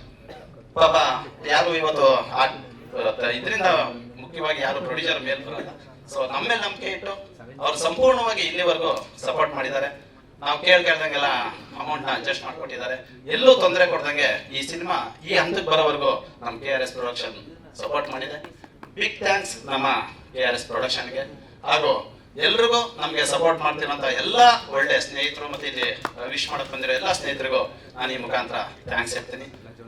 ಪಾಪ ಯಾರು ಇವತ್ತು ಇದರಿಂದ ಮುಖ್ಯವಾಗಿ ಯಾರು ಪ್ರೊಡ್ಯೂಸರ್ ಮೇಲ್ ಬರಲ್ಲ. ಸೊ ನಮ್ಮೇಲೆ ನಂಬಿಕೆ ಇಟ್ಟು ಅವ್ರು ಸಂಪೂರ್ಣವಾಗಿ ಇಲ್ಲಿವರೆಗೂ ಸಪೋರ್ಟ್ ಮಾಡಿದ್ದಾರೆ. ನಾವು ಕೇಳ್ದಂಗೆಲ್ಲ ಅಮೌಂಟ್ ನ ಅಡ್ಜಸ್ಟ್ ಮಾಡ್ಕೊಟ್ಟಿದ್ದಾರೆ. ಎಲ್ಲೂ ತೊಂದರೆ ಕೊಡ್ದಂಗೆ ಈ ಸಿನಿಮಾ ಈ ಹಂತಕ್ಕೆ ಬರೋವರೆಗೂ ನಮ್ಮ KRS ಪ್ರೊಡಕ್ಷನ್ ಸಪೋರ್ಟ್ ಮಾಡಿದೆ. ಬಿಗ್ ಥ್ಯಾಂಕ್ಸ್ ನಮ್ಮ KRS ಪ್ರೊಡಕ್ಷನ್ಗೆ. ಹಾಗೂ ಎಲ್ರಿಗೂ ನಮ್ಗೆ ಸಪೋರ್ಟ್ ಮಾಡ್ತಿರುವಂತ ಎಲ್ಲಾ ಒಳ್ಳೆ ಸ್ನೇಹಿತರು ಮತ್ತೆ ಇಲ್ಲಿ ವಿಶ್ ಮಾಡಕ್ ಬಂದಿರೋ ಎಲ್ಲಾ ಸ್ನೇಹಿತರಿಗೂ ನಾನು ಈ ಮುಖಾಂತರ ಥ್ಯಾಂಕ್ಸ್ ಹೇಳ್ತೀನಿ.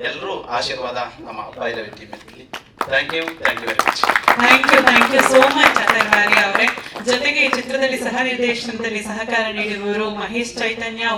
ಎಲ್ಲರೂ ಆಶೀರ್ವಾದ ನಮ್ಮ ಅಪ್ಪ ಐ ಲವ್ ಯು ಟೀಮ್ ಇರಲಿ. Thank you very much. Thank you so much ಅತರ್ವಾರಿ ಅವರೇ. ಜೊತೆಗೆ ಈ ಚಿತ್ರದಲ್ಲಿ ಸಹ ನಿರ್ದೇಶನದಲ್ಲಿ ಸಹಕಾರ ನೀಡಿರುವರು ಮಹೇಶ್ ಚೈತನ್ಯ,